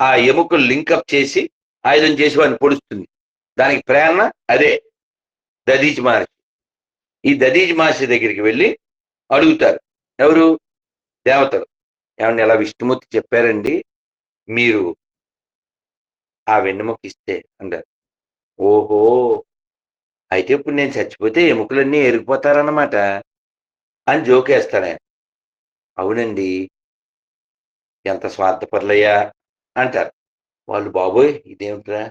ఆ ఎముకలు లింకప్ చేసి ఆయుధం చేసి వాడిని పొడుస్తుంది. దానికి ప్రేరణ అదే దధీచి మహర్షి. ఈ దధీచి మహర్షి దగ్గరికి వెళ్ళి అడుగుతారు, ఎవరు? దేవతలు. ఏమన్నా ఇలా విష్ణుమూర్తి చెప్పారండి, మీరు ఆ వెన్నెముక ఇస్తే అంటారు. ఓహో, అయితే ఇప్పుడు నేను చచ్చిపోతే ఎముకలన్నీ ఎరిగిపోతారన్నమాట అని జోకేస్తాడు ఆయన. అవునండి, ఎంత స్వార్థపరులయ్యా అంటారు వాళ్ళు. బాబోయ్ ఇదేమిట్రా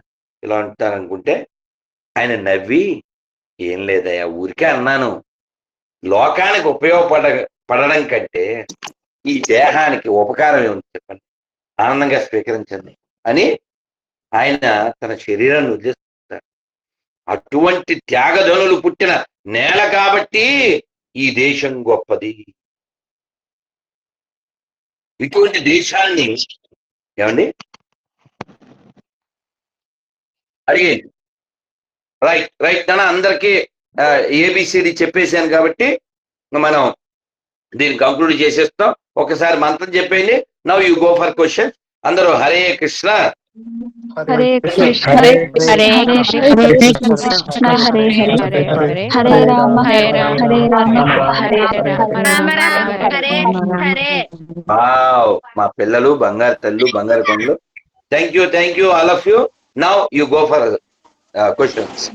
ఇలా అంటారు అనుకుంటే ఆయన నవ్వి, ఏం లేదయ్యా, ఊరికే అన్నాను, లోకానికి పడడం కంటే ఈ దేహానికి ఉపకారం ఏముంది చెప్పండి, ఆనందంగా స్వీకరించండి అని ఆయన తన శరీరాన్ని వదిలేస్తారు. అటువంటి త్యాగధనులు పుట్టిన నేల కాబట్టి ఈ దేశం గొప్పది. ఇటువంటి దేశాన్ని ఏమండి అడిగేది. రైట్ రైట్ అన్న, అందరికీ ఏబిసిడి చెప్పేశాను కాబట్టి మనం దీన్ని కంక్లూడ్ చేసేస్తాం. ఒకసారి మంత్రం చెప్పేయండి. Now you go for question. అందరూ హరే కృష్ణ హరే కృష్ణ హరే కృష్ణ హరే హరే హరే రామ హరే రామ హరే హరే. మా పిల్లలు బంగారు తల్లు, బంగారు కొండలు. Thank you all of you. Now you go for questions.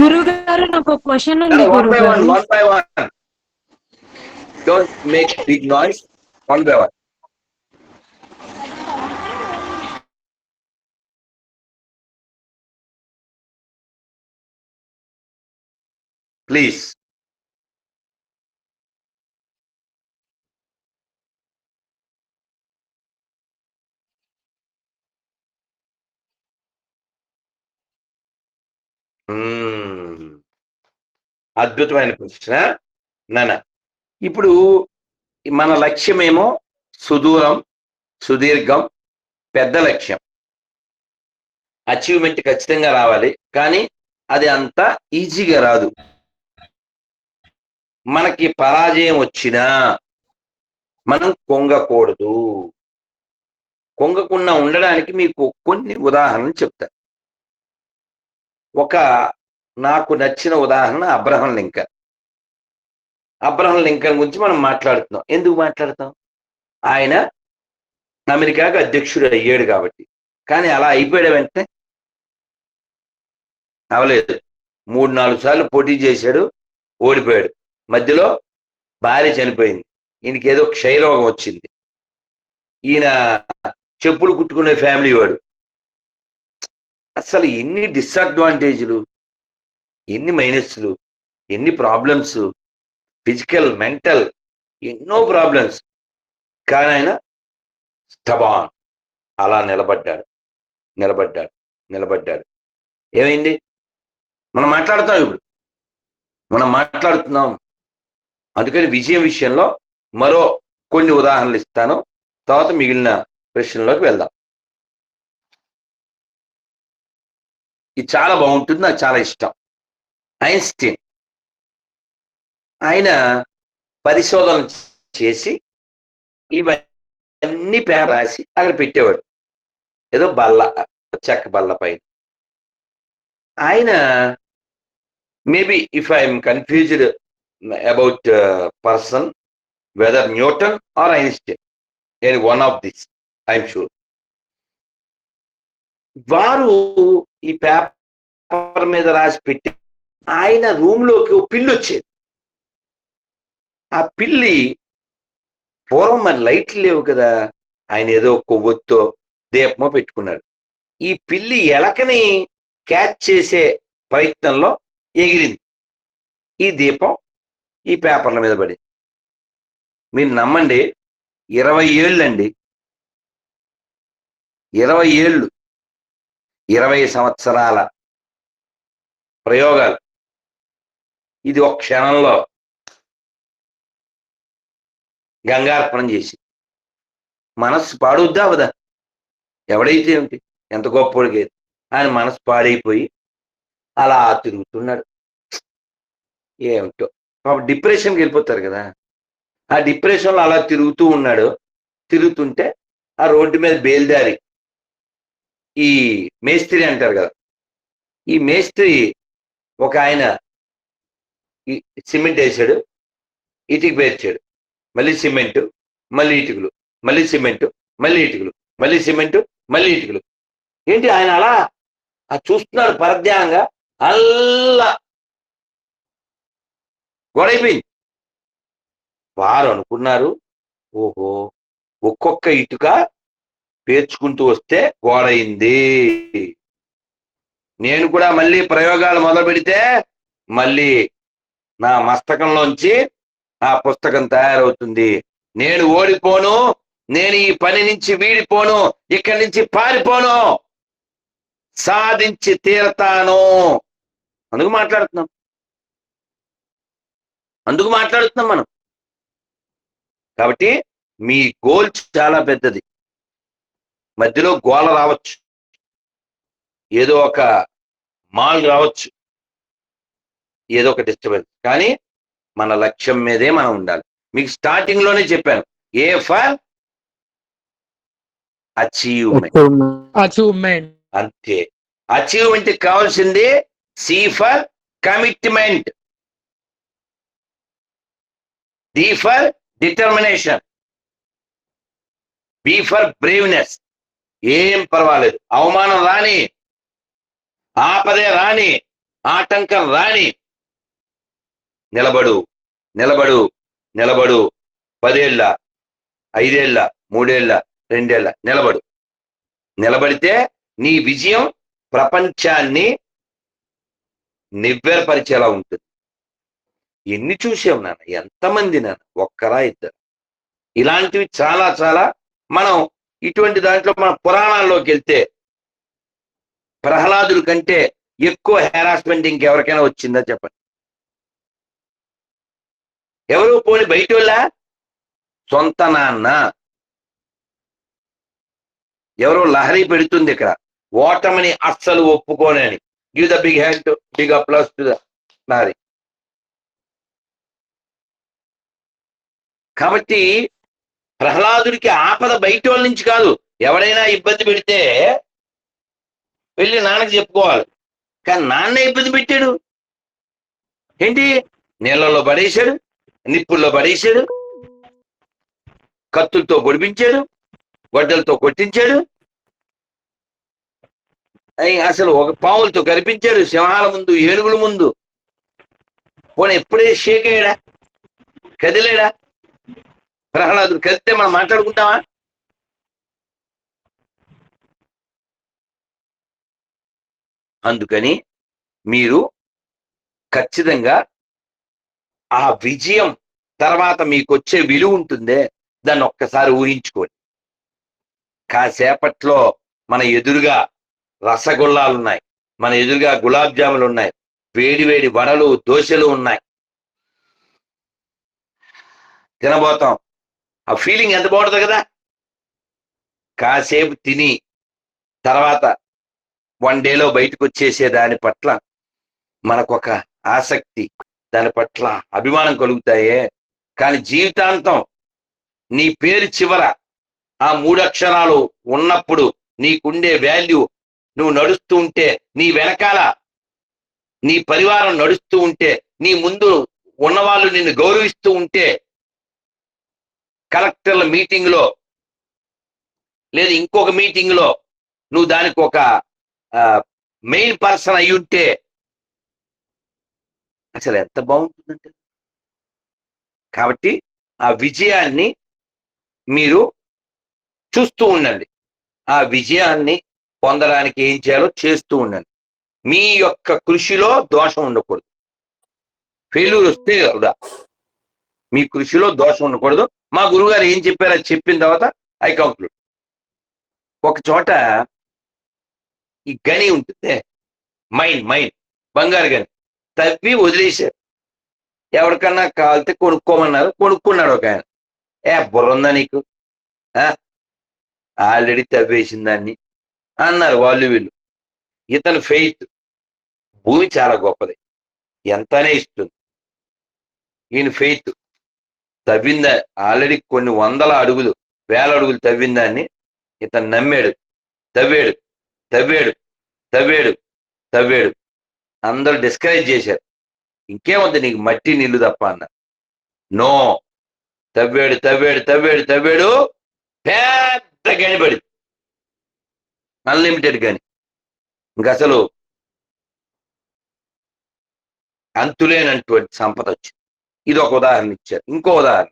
గురుగారు నాకు ఒక క్వశ్చన్ ఉంది. One by one. Don't make big noise. One by one. Please. అద్భుతమైన ప్రశ్న నాన్న. ఇప్పుడు మన లక్ష్యమేమో సుదూరం, సుదీర్ఘం, పెద్ద లక్ష్యం. అచీవ్మెంట్ ఖచ్చితంగా రావాలి, కానీ అది అంత ఈజీగా రాదు. మనకి పరాజయం వచ్చినా మనం కొంగకూడదు. కొంగకుండా ఉండడానికి మీకు కొన్ని ఉదాహరణలు చెప్తా. నాకు నచ్చిన ఉదాహరణ అబ్రహం లింకన్. అబ్రహం లింకన్ గురించి మనం మాట్లాడుతున్నాం. ఎందుకు మాట్లాడతాం? ఆయన అమెరికాకు అధ్యక్షుడు అయ్యాడు కాబట్టి. కానీ అలా అయిపోయాడు వెంటనే అవలేదు. 3-4 సార్లు పోటీ చేశాడు, ఓడిపోయాడు. మధ్యలో భార్య చనిపోయింది, ఈయనకి ఏదో క్షయరోగం వచ్చింది. ఈయన చెప్పులు కుట్టుకునే ఫ్యామిలీ వాడు. అసలు ఎన్ని డిసడ్వాంటేజ్లు, ఎన్ని మైనస్లు, ఎన్ని ప్రాబ్లమ్స్, ఫిజికల్, మెంటల్, ఎన్నో ప్రాబ్లమ్స్. కానీ ఆయన స్టబాన్ అలా నిలబడ్డాడు. ఏమైంది? మనం మాట్లాడుతున్నాం. అందుకని విజయం విషయంలో మరో కొన్ని ఉదాహరణలు ఇస్తాను, తర్వాత మిగిలిన ప్రశ్నలోకి వెళ్దాం. ఇది చాలా బాగుంటుంది, నాకు చాలా ఇష్టం. ఐన్స్టీన్ ఆయన పరిశోధన చేసి ఇవన్నీ పేపర్ రాసి అక్కడ పెట్టేవాడు, ఏదో చెక్క బల్ల పైన. ఆయన maybe if I'm confused about person, whether Newton or Einstein, any one of this I'm sure, వారు ఈ పేపర్ మీద రాసి పెట్టి ఆయన రూమ్ లోకి ఓ పిల్లి వచ్చేది. ఆ పిల్లి, పూర్వం మరి లైట్లు లేవు కదా, ఆయన ఏదో కొవ్వొత్తో దీపమో పెట్టుకున్నాడు. ఈ పిల్లి ఎలకని క్యాచ్ చేసే ప్రయత్నంలో ఎగిరింది. ఈ దీపం ఈ పేపర్ల మీద పడి, మీరు నమ్మండి, 20 ఏళ్ళు అండి, 20 ఏళ్ళు, 20 సంవత్సరాల ప్రయోగాలు. ఇది ఒక క్షణంలో గంగార్పణం చేసి మనస్సు పాడుద్దా అవదా? ఎవడైతే ఏమిటి, ఎంత గొప్పడికి ఆయన మనసు పాడైపోయి అలా తిరుగుతున్నాడు. ఏమిటో డిప్రెషన్కి వెళ్ళిపోతారు కదా, ఆ డిప్రెషన్లో అలా తిరుగుతూ ఉన్నాడు. తిరుగుతుంటే ఆ రోడ్డు మీద బేల్దారి ఈ మేస్త్రి అంటారు కదా, ఈ మేస్త్రి ఒక ఆయన సిమెంట్ వేసాడు, ఇటుక పేర్చాడు, మళ్ళీ సిమెంటు, మళ్ళీ ఇటుకలు, మళ్ళీ సిమెంటు, మళ్ళీ ఇటుకలు, మళ్ళీ సిమెంటు, మళ్ళీ ఇటుకలు. ఏంటి ఆయన అలా చూస్తున్నాడు పరధ్యానంగా, అల్లా గొడైపోయింది. వారు అనుకున్నారు, ఓహో ఒక్కొక్క ఇటుక పేర్చుకుంటూ వస్తే గోడైంది, నేను కూడా మళ్ళీ ప్రయోగాలు మొదలు పెడితే మళ్ళీ నా మస్తకంలోంచి ఆ పుస్తకం తయారవుతుంది, నేను ఓడిపోను, నేను ఈ పని నుంచి వీడిపోను, ఇక్కడి నుంచి పారిపోను, సాధించి తీరతాను. అందుకు మాట్లాడుతున్నాం మనం. కాబట్టి మీ గోల్ చాలా పెద్దది. మధ్యలో గోల రావచ్చు, ఏదో ఒక మాల్ రావచ్చు, ఏదో ఒక డిస్టర్బెన్స్, కానీ మన లక్ష్యం మీదే మనం ఉండాలి. మీకు స్టార్టింగ్ లోనే చెప్పాను, ఏ ఫర్ అచీవ్మెంట్. అంతే. అచీవ్మెంట్ కావాల్సింది C for commitment, D for determination, B for braveness. ఏం పర్వాలేదు, అవమానం రాని, ఆపదే రాని, ఆటంకం రాని, నిలబడు 10 ఏళ్ళ, 5 ఏళ్ళ, 3 ఏళ్ళ, 2 ఏళ్ళ నిలబడితే నీ విజయం ప్రపంచాన్ని నివ్వెరపరిచేలా ఉంటుంది. ఎన్ని చూసాం నాన్న, ఎంతమంది నాన్న, ఒక్కరా ఇద్దరు. ఇలాంటివి చాలా చాలా. మనం ఇటువంటి దాంట్లో మన పురాణాల్లోకి వెళ్తే ప్రహ్లాదుడి కంటే ఎక్కువ హెరాస్మెంట్ ఇంకెవరికైనా వచ్చిందా చెప్పండి? ఎవరు పోని బయట వాళ్ళ సొంత నాన్న. ఎవరో లహరి పెడుతుంది ఇక్కడ, ఓటమిని అస్సలు ఒప్పుకోనని. Give the big hand, big applause to the Lahari. కాబట్టి ప్రహ్లాదుడికి ఆపద బయట వాళ్ళ నుంచి కాదు, ఎవడైనా ఇబ్బంది పెడితే వెళ్ళి నాన్నకి చెప్పుకోవాలి. కానీ నాన్న ఇబ్బంది పెట్టాడు ఏంటి? నీళ్ళల్లో పడేశాడు, నిప్పుల్లో పడేశాడు, కత్తులతో పొడిపించాడు, గొడ్డలతో కొట్టించాడు, అసలు ఒక పావులతో కనిపించాడు, సింహాల ముందు, ఏనుగుల ముందు. పోనీ ఎప్పుడే షేక్ అయ్యాడా? కదిలేడా? ప్రహ్లాదుడు కదిలితే మనం మాట్లాడుకుంటామా? అందుకని మీరు ఖచ్చితంగా ఆ విజయం తర్వాత మీకు వచ్చే విలువ ఉంటుందే, దాన్ని ఒక్కసారి ఊహించుకోండి. కాసేపట్లో మన ఎదురుగా రసగుల్లాలు ఉన్నాయి, మన ఎదురుగా గులాబ్ జాములు ఉన్నాయి, వేడి వేడి వడలు, దోశలు ఉన్నాయి, తినబోతాం. ఆ ఫీలింగ్ ఎంత బాగుంటుంది కదా. కాసేపు తిని తర్వాత 1 డేలో బయటకు వచ్చేసే దాని పట్ల మనకొక ఆసక్తి, దాని పట్ల అభిమానం కలుగుతాయే. కానీ జీవితాంతం నీ పేరు చివర ఆ 3 అక్షరాలు ఉన్నప్పుడు నీకుండే వాల్యూ, నువ్వు నడుస్తూ ఉంటే, నీ వెనకాల నీ పరివారం నడుస్తూ ఉంటే, నీ ముందు ఉన్నవాళ్ళు నిన్ను గౌరవిస్తూ ఉంటే, కలెక్టర్ల మీటింగ్ లో లేదా ఇంకొక మీటింగ్ లో నువ్వు దానికి ఒక మెయిన్ పర్సన్ అయి ఉంటే అసలు ఎంత బాగుంటుందంటే. కాబట్టి ఆ విజయాన్ని మీరు చూస్తూ ఉండండి. ఆ విజయాన్ని పొందడానికి ఏం చేయాలో చేస్తూ ఉండండి. మీ యొక్క కృషిలో దోషం ఉండకూడదు. ఫెయిల్యూర్ వస్తే కదా, మీ కృషిలో దోషం ఉండకూడదు. మా గురువుగారు ఏం చెప్పారో చెప్పిన తర్వాత ఐ కంక్లూడ్. ఒక చోట ఈ గని ఉంటుంది, మైండ్ బంగారు గని తవ్వి వదిలేశారు. ఎవరికన్నా కావాలితే కొనుక్కోమన్నారు, కొనుక్కున్నాడు ఒక ఆయన. బుర్ర ఉందా నీకు, ఆల్రెడీ తవ్వేసిన దాన్ని అన్నారు వాళ్ళు వీళ్ళు. ఇతను ఫెయిత్, భూమి చాలా గొప్పది, ఎంతనే ఇస్తుంది. ఈయన ఫెయిత్, తవ్విందా ఆల్రెడీ కొన్ని 100 అడుగులు 1000 అడుగులు తవ్విందాన్ని ఇతను నమ్మాడు, తవ్వాడు. తవ్వాడు తవ్వాడు తవ్వాడు. అందరూ డిస్కరేజ్ చేశారు. ఇంకేముంది నీకు మట్టి నీళ్లు తప్ప అన్నారు. నో, తవ్వాడు తవ్వాడు తవ్వాడు తవ్వాడు, పెద్ద గని పడింది, అన్లిమిటెడ్ గని. ఇంక అసలు అంతులేనటువంటి సంపద వచ్చింది. ఇది ఒక ఉదాహరణ ఇచ్చారు. ఇంకో ఉదాహరణ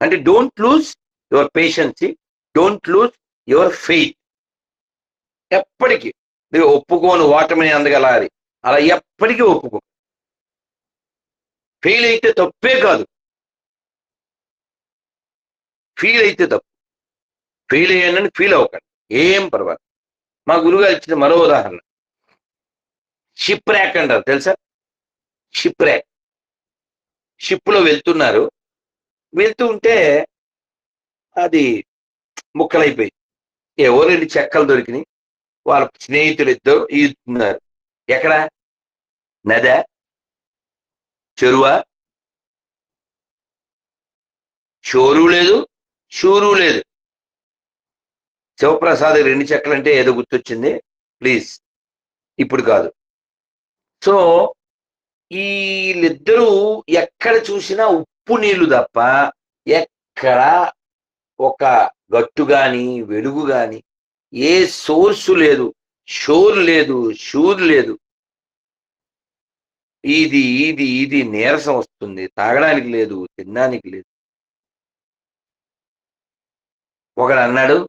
అంటే don't lose your patience, don't lose your faith. ఎప్పటికీ ఒప్పుకోను ఓటమిని అందగలాలి, అలా ఎప్పటికీ ఒప్పుకో. ఫెయిల్ అయితే తప్పే కాదు, ఫీల్ అయితే తప్పు. ఫెయిల్ అయ్యానని ఫీల్ అవ్వకండి, ఏం పర్వాలేదు. మా గురుగారు ఇచ్చిన మరో ఉదాహరణ షిప్ ర్యాక్ అంటారు, తెలుసా? Ship wreck. షిప్లో వెళ్తున్నారు, వెళ్తూ ఉంటే అది ముక్కలైపోయి ఏవో 2 చెక్కలు దొరికినాయి. వాళ్ళ స్నేహితులు ఇద్దరు ఈదుతున్నారు. ఎక్కడ? నదా, చెరువా? షోరు లేదు, షూరు లేదు. శివప్రసాద్ 2 చెక్కలు అంటే ఏదో గుర్తొచ్చింది, ప్లీజ్ ఇప్పుడు కాదు. సో వీళ్ళిద్దరూ ఎక్కడ చూసినా ఉప్పు నీళ్లు తప్ప ఎక్కడ ఒక గట్టు గాని వెలుగు గాని ఏ సోర్సు లేదు, షోర్ లేదు, షూర్ లేదు. ఇది ఇది ఇది నీరసం వస్తుంది, తాగడానికి లేదు, తినడానికి లేదు. ఒకడు అన్నాడు,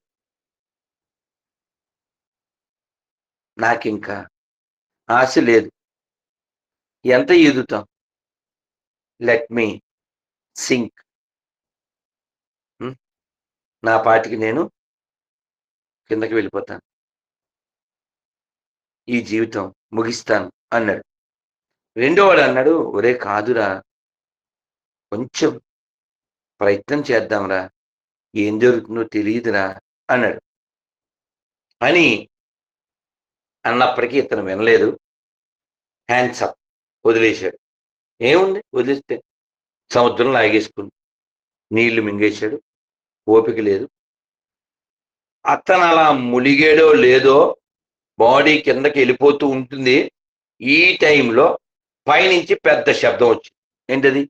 నాకింకా ఆశ లేదు, ఎంత ఈదుతాం, లెట్ మీ సింక్, నా పాటికి నేను కిందకి వెళ్ళిపోతాను, ఈ జీవితం ముగిస్తాను అన్నాడు. రెండోవాడు అన్నాడు, ఒరే కాదురా, కొంచెం ప్రయత్నం చేద్దాంరా, ఏం జరుగుతుందో తెలియదురా అన్నాడు. అని అన్నప్పటికీ ఇతను వినలేదు, హ్యాండ్స్ అప్ వదిలేశాడు. ఏముంది, వదిలేస్తే సముద్రం లాగేసుకుంది, నీళ్లు మింగేశాడు, ఓపిక లేదు. అతను అలా ములిగాడో లేదో బాడీ కిందకి వెళ్ళిపోతూ ఉంటుంది. ఈ టైంలో పైనుంచి పెద్ద శబ్దం వచ్చింది. ఏంటది?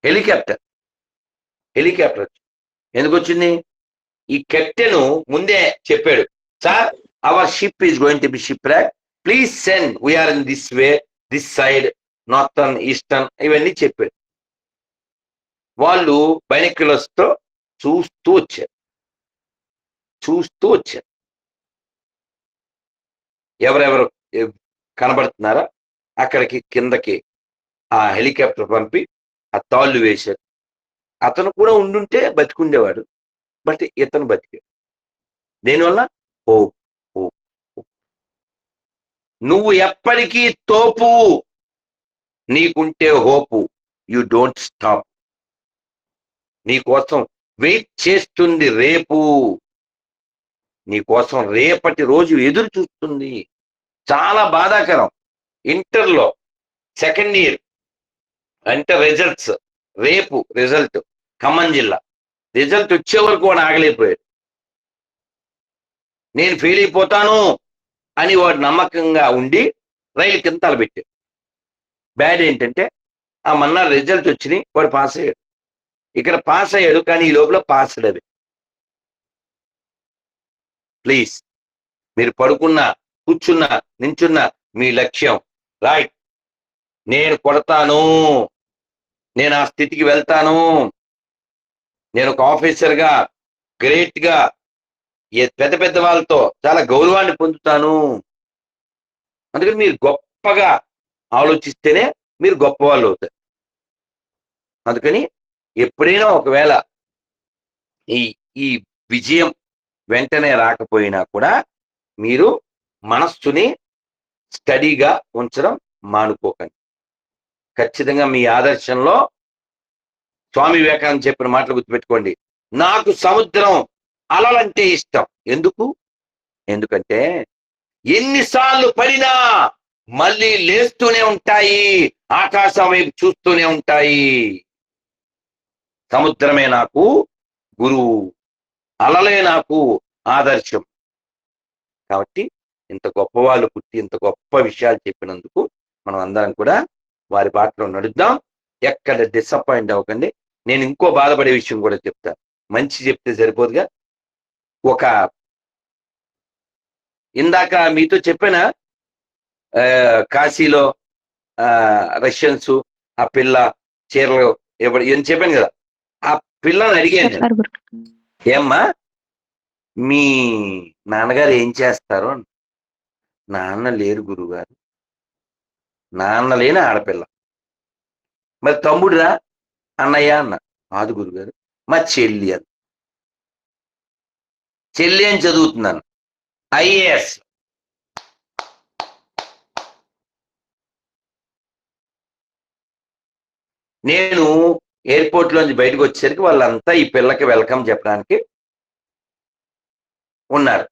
హెలికాప్టర్. హెలికాప్టర్ వచ్చింది. ఎందుకు వచ్చింది? ఈ కెప్టెన్ ముందే చెప్పాడు, sir our ship is going to be shipwreck, please send, we are in this way, this side, northern, eastern, ఇవన్నీ చెప్పాడు. వాళ్ళు బైనాక్యులర్స్ తో చూస్తూ వచ్చారు. ఎవరెవరు కనబడుతున్నారా అక్కడికి కిందకి ఆ హెలికాప్టర్ పంపి ఆ తాళ్ళు వేశారు. అతను కూడా ఉండుంటే బతికుండేవాడు, బట్ ఇతను బతికాడు. దేనివల్ల? హోప్. నువ్వు ఎప్పటికీ తోపు, నీకుంటే హోపు. You don't stop. నీ కోసం వెయిట్ చేస్తుంది రేపు, నీ కోసం రేపటి రోజు ఎదురు చూస్తుంది. చాలా బాధాకరం. ఇంటర్లో సెకండ్ ఇయర్ అంటే రిజల్ట్స్, రేపు రిజల్ట్, ఖమ్మం జిల్లా రిజల్ట్ వచ్చే వరకు వాడు ఆగలేకపోయాడు. నేను ఫెయిల్ అయిపోతాను అని వాడు నమ్మకంగా ఉండి రైలు కింద తలబెట్టాడు. బ్యాడ్ ఏంటంటే ఆ మన్నా రిజల్ట్ వచ్చినాయి, వాడు పాస్ అయ్యాడు. ఇక్కడ పాస్ అయ్యాడు, కానీ ఈ లోపల పాస్ అయ్యాడు. ప్లీజ్, మీరు పడుకున్నా, కూర్చున్నా, నించున్నా, మీ లక్ష్యం రైట్. నేను కొడతాను, నేను ఆ స్థితికి వెళ్తాను, నేను ఒక ఆఫీసర్గా గ్రేట్గా పెద్ద పెద్ద వాళ్ళతో చాలా గౌరవాన్ని పొందుతాను. అందుకని మీరు గొప్పగా ఆలోచిస్తేనే మీరు గొప్ప వాళ్ళు అవుతారు. అందుకని ఎప్పుడైనా ఒకవేళ ఈ విజయం వెంటనే రాకపోయినా కూడా మీరు మనస్సుని స్టడీగా ఉంచడం మానుకోకండి. ఖచ్చితంగా మీ ఆదర్శంలో స్వామి వివేకానంద చెప్పిన మాటలు గుర్తుపెట్టుకోండి. నాకు సముద్రం అలలంటే ఇష్టం. ఎందుకంటే ఎన్నిసార్లు పడినా మళ్ళీ లేస్తూనే ఉంటాయి, ఆకాశం వైపు చూస్తూనే ఉంటాయి. సముద్రమే నాకు గురువు, అలలే నాకు ఆదర్శం. కాబట్టి ఇంత గొప్ప వాళ్ళు పుట్టి ఇంత గొప్ప విషయాలు చెప్పినందుకు మనం అందరం కూడా వారి బాటలో నడుద్దాం. ఎక్కడ డిసప్పాయింట్ అవ్వకండి. నేను ఇంకో బాధపడే విషయం కూడా చెప్తాను. మంచి చెప్తే సరిపోదుగా. ఒక ఇందాక మీతో చెప్పిన కాశీలో రష్యన్స్ ఆ పిల్ల చీరలు ఏం చెప్పాను కదా, ఆ పిల్లని అడిగాను, ఏమ్మా మీ నాన్నగారు ఏం చేస్తారు? నాన్న లేరు గురుగారు. నాన్న లేని ఆడపిల్ల. మరి తమ్ముడురా? అన్నయ్య అన్న. కాదు గురుగారు, మా చెల్లి అని. చెల్లి అని చదువుతున్నాను, ఐఏఎస్. నేను ఎయిర్పోర్ట్ లోంచి బయటకు వచ్చేసరికి వాళ్ళంతా ఈ పిల్లకి వెల్కమ్ చెప్పడానికి ఉన్నారు.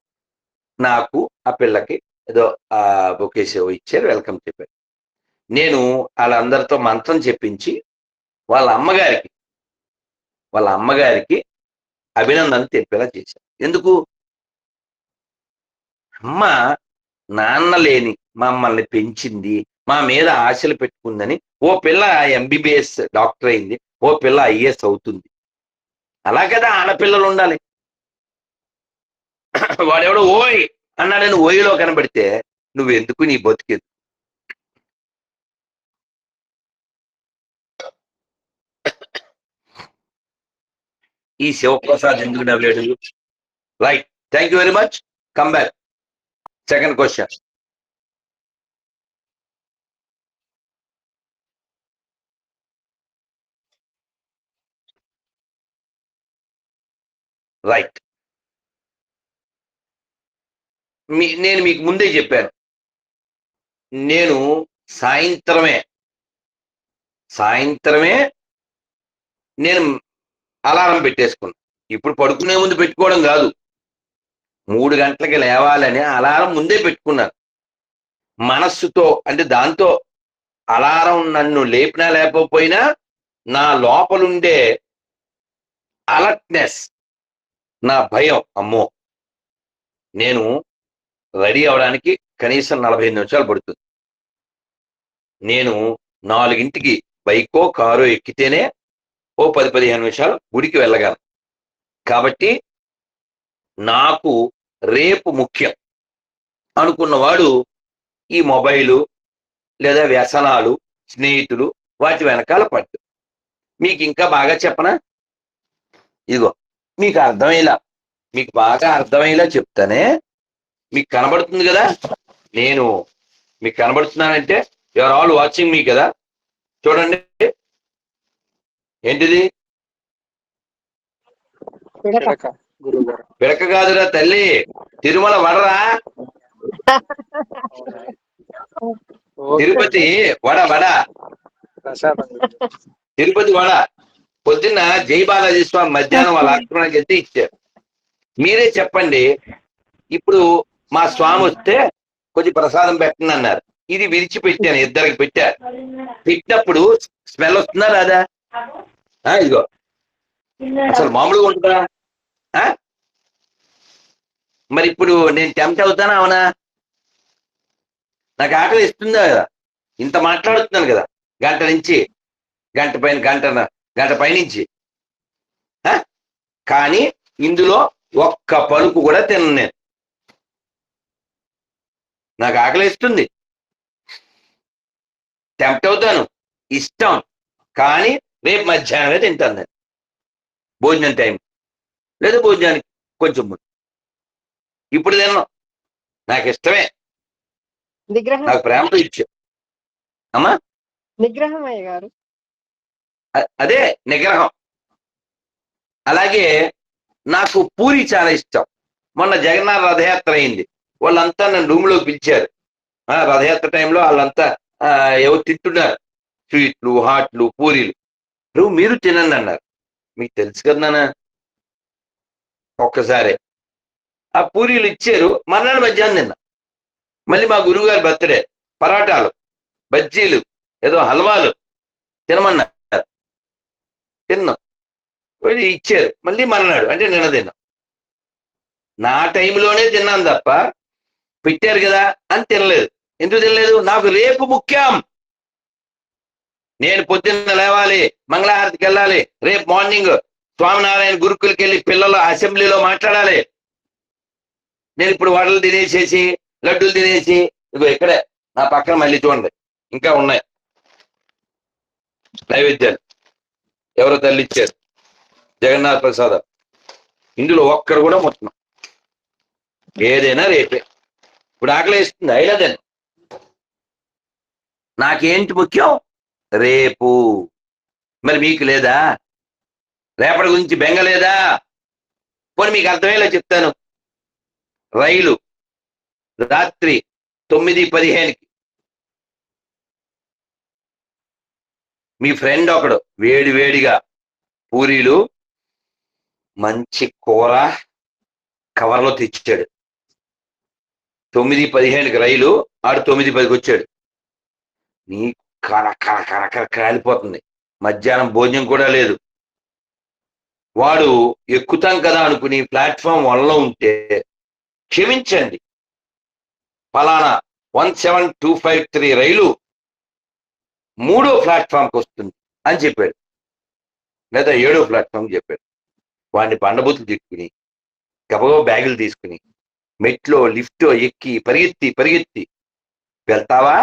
నాకు ఆ పిల్లకి ఏదో ఆ బొకేస్ ఇచ్చారు, వెల్కమ్ చెప్పారు. నేను వాళ్ళందరితో మంత్రం చెప్పించి వాళ్ళ అమ్మగారికి అభినందన తెలిపేలా చేశాను. ఎందుకు? అమ్మ నాన్న లేని మమ్మల్ని పెంచింది, మా మీద ఆశలు పెట్టుకుందని. ఓ పిల్ల ఎంబీబీఎస్ డాక్టర్ అయింది, ఓ పిల్ల ఐఏఎస్ అవుతుంది. అలా కదా ఆడపిల్లలు ఉండాలి. వాడెవడో ఓయ్ అన్నాడని ఓయిలో కనబడితే నువ్వెందుకు, నీ బతికేది? ఈ శివప్రసాద్ ఎందుకు నవ్వాడు? Right, thank you very much. Come back. Second question. Right, నేను మీకు ముందే చెప్పాను, నేను సాయంత్రమే నేను అలారం పెట్టేసుకున్నాను. ఇప్పుడు పడుకునే ముందు పెట్టుకోవడం కాదు, 3 గంటలకి లేవాలని అలారం ముందే పెట్టుకున్నాను మనస్సుతో. అంటే దాంతో అలారం నన్ను లేపినా లేకపోయినా నా లోపలుండే అలర్ట్నెస్, నా భయం, అమ్మో నేను రెడీ అవడానికి కనీసం 45 నిమిషాలు పడుతుంది. నేను 4ంటికి బైకో కారో ఎక్కితేనే ఓ 10-15 నిమిషాలు గుడికి వెళ్ళగలను. కాబట్టి నాకు రేపు ముఖ్యం అనుకున్నవాడు ఈ మొబైలు లేదా వ్యసనాలు, స్నేహితులు వాటి వెనకాల పట్టు. మీకు ఇంకా బాగా చెప్పనా? ఇదిగో మీకు బాగా అర్థమయ్యేలా చెప్తానే. మీకు కనబడుతుంది కదా, నేను మీకు కనబడుతున్నానంటే యు ఆర్ ఆల్ వాచింగ్ మీ కదా. చూడండి, ఏంటిది? పిడక కాదురా తల్లి, తిరుమల వడరా, తిరుపతి వడ, తిరుపతి వడ. పొద్దున్న జై బాలాజీ స్వామి మధ్యాహ్నం వాళ్ళ ఆక్రమణకి వెళ్తే ఇచ్చారు. మీరే చెప్పండి, ఇప్పుడు మా స్వామి వస్తే కొంచెం ప్రసాదం పెట్టండి అన్నారు. ఇది విరిచిపెట్టాను, ఇద్దరికి పెట్టారు. పెట్టినప్పుడు స్మెల్ వస్తుందా రాదా? ఇదిగో అసలు మామూలుగా ఉంటుందా? మరి ఇప్పుడు నేను టెంప్ట్ అవుతానా అవునా? నాకు ఆకలి ఇస్తుందా కదా? ఇంత మాట్లాడుతున్నాను కదా, గంట పైనుంచి. కానీ ఇందులో ఒక్క పలుకు కూడా తినను నేను. నాకు ఆకలి ఇస్తుంది, టెంప్ట్ అవుతాను, ఇష్టం. కానీ రేపు మధ్యాహ్నమే తింటాను నేను, భోజనం టైం లేదా భోజనానికి కొంచెం ముందు. ఇప్పుడు తిన్నాను, నాకు ఇష్టమే, నాకు ప్రేమతో ఇచ్చా. అమ్మా నిగ్రహం అయ్య గారు, అదే నిగ్రహం. అలాగే నాకు పూరి చాలా ఇష్టం. మొన్న జగన్నాథ రథయాత్ర అయింది, వాళ్ళంతా నన్ను రూమ్లోకి పిలిచారు. రథయాత్ర టైంలో వాళ్ళంతా ఎవరు తింటున్నారు, స్వీట్లు, హాట్లు, పూరీలు. మీరు తినండి అన్నారు. మీకు తెలుసు కదా నాన్న, ఒక్కసారి ఆ పూరీలు ఇచ్చారు. మర్నాడు మధ్యాహ్నం తిన్నా. మళ్ళీ మా గురువు గారి బర్త్డే, పరాటాలు, బజ్జీలు, ఏదో హల్వాలు తినమన్నారు, తిన్నాం. ఇచ్చారు. మళ్ళీ మర్నాడు అంటే నిన్న తిన్నాం. నా టైంలోనే తిన్నాను తప్ప పెట్టారు కదా అని తినలేదు. ఎందుకు తినలేదు? నాకు రేపు ముఖ్యం. నేను పొద్దున్న లేవాలి, మంగళహారతికి వెళ్ళాలి, రేపు మార్నింగ్ స్వామినారాయణ గురుకులకి వెళ్ళి పిల్లల అసెంబ్లీలో మాట్లాడాలి. నేను ఇప్పుడు వడలు తినేసేసి లడ్డూలు తినేసి ఇగో ఇక్కడే నా పక్కన మళ్ళీ చూడండి ఇంకా ఉన్నాయి నైవేద్యాలు. ఎవరో తల్లి ఇచ్చారు, జగన్నాథ ప్రసాదం. ఇందులో ఒక్కరు కూడా మొత్తం ఏదైనా రేపే. ఇప్పుడు ఆకలి వేస్తుంది అయినదని. నాకేంటి ముఖ్యం? రేపు. మరి మీకు లేదా? రేపటి గురించి బెంగ లేదా? పోనీ మీకు అర్థమయ్యేలా చెప్తాను. రైలు రాత్రి 9:15కి మీ ఫ్రెండ్ ఒకడు వేడి వేడిగా పూరీలు మంచి కూర కవర్లో తెచ్చాడు. 9:15కి రైలు, ఆడు 9:10కి వచ్చాడు. నీ కర కాలిపోతుంది. మధ్యాహ్నం భోజనం కూడా లేదు. వాడు ఎక్కుతాం కదా అనుకుని ప్లాట్ఫామ్ 1లో ఉంటే క్షమించండి, ఫలానా 17253 రైలు 3వ ప్లాట్ఫామ్కి వస్తుంది అని చెప్పాడు, లేదా 7వ ప్లాట్ఫామ్ చెప్పాడు. వాడిని బండబూతులు తిట్టుకుని గబగబా బ్యాగులు తీసుకుని మెట్లో లిఫ్ట్ ఎక్కి పరిగెత్తి వెళ్తావా?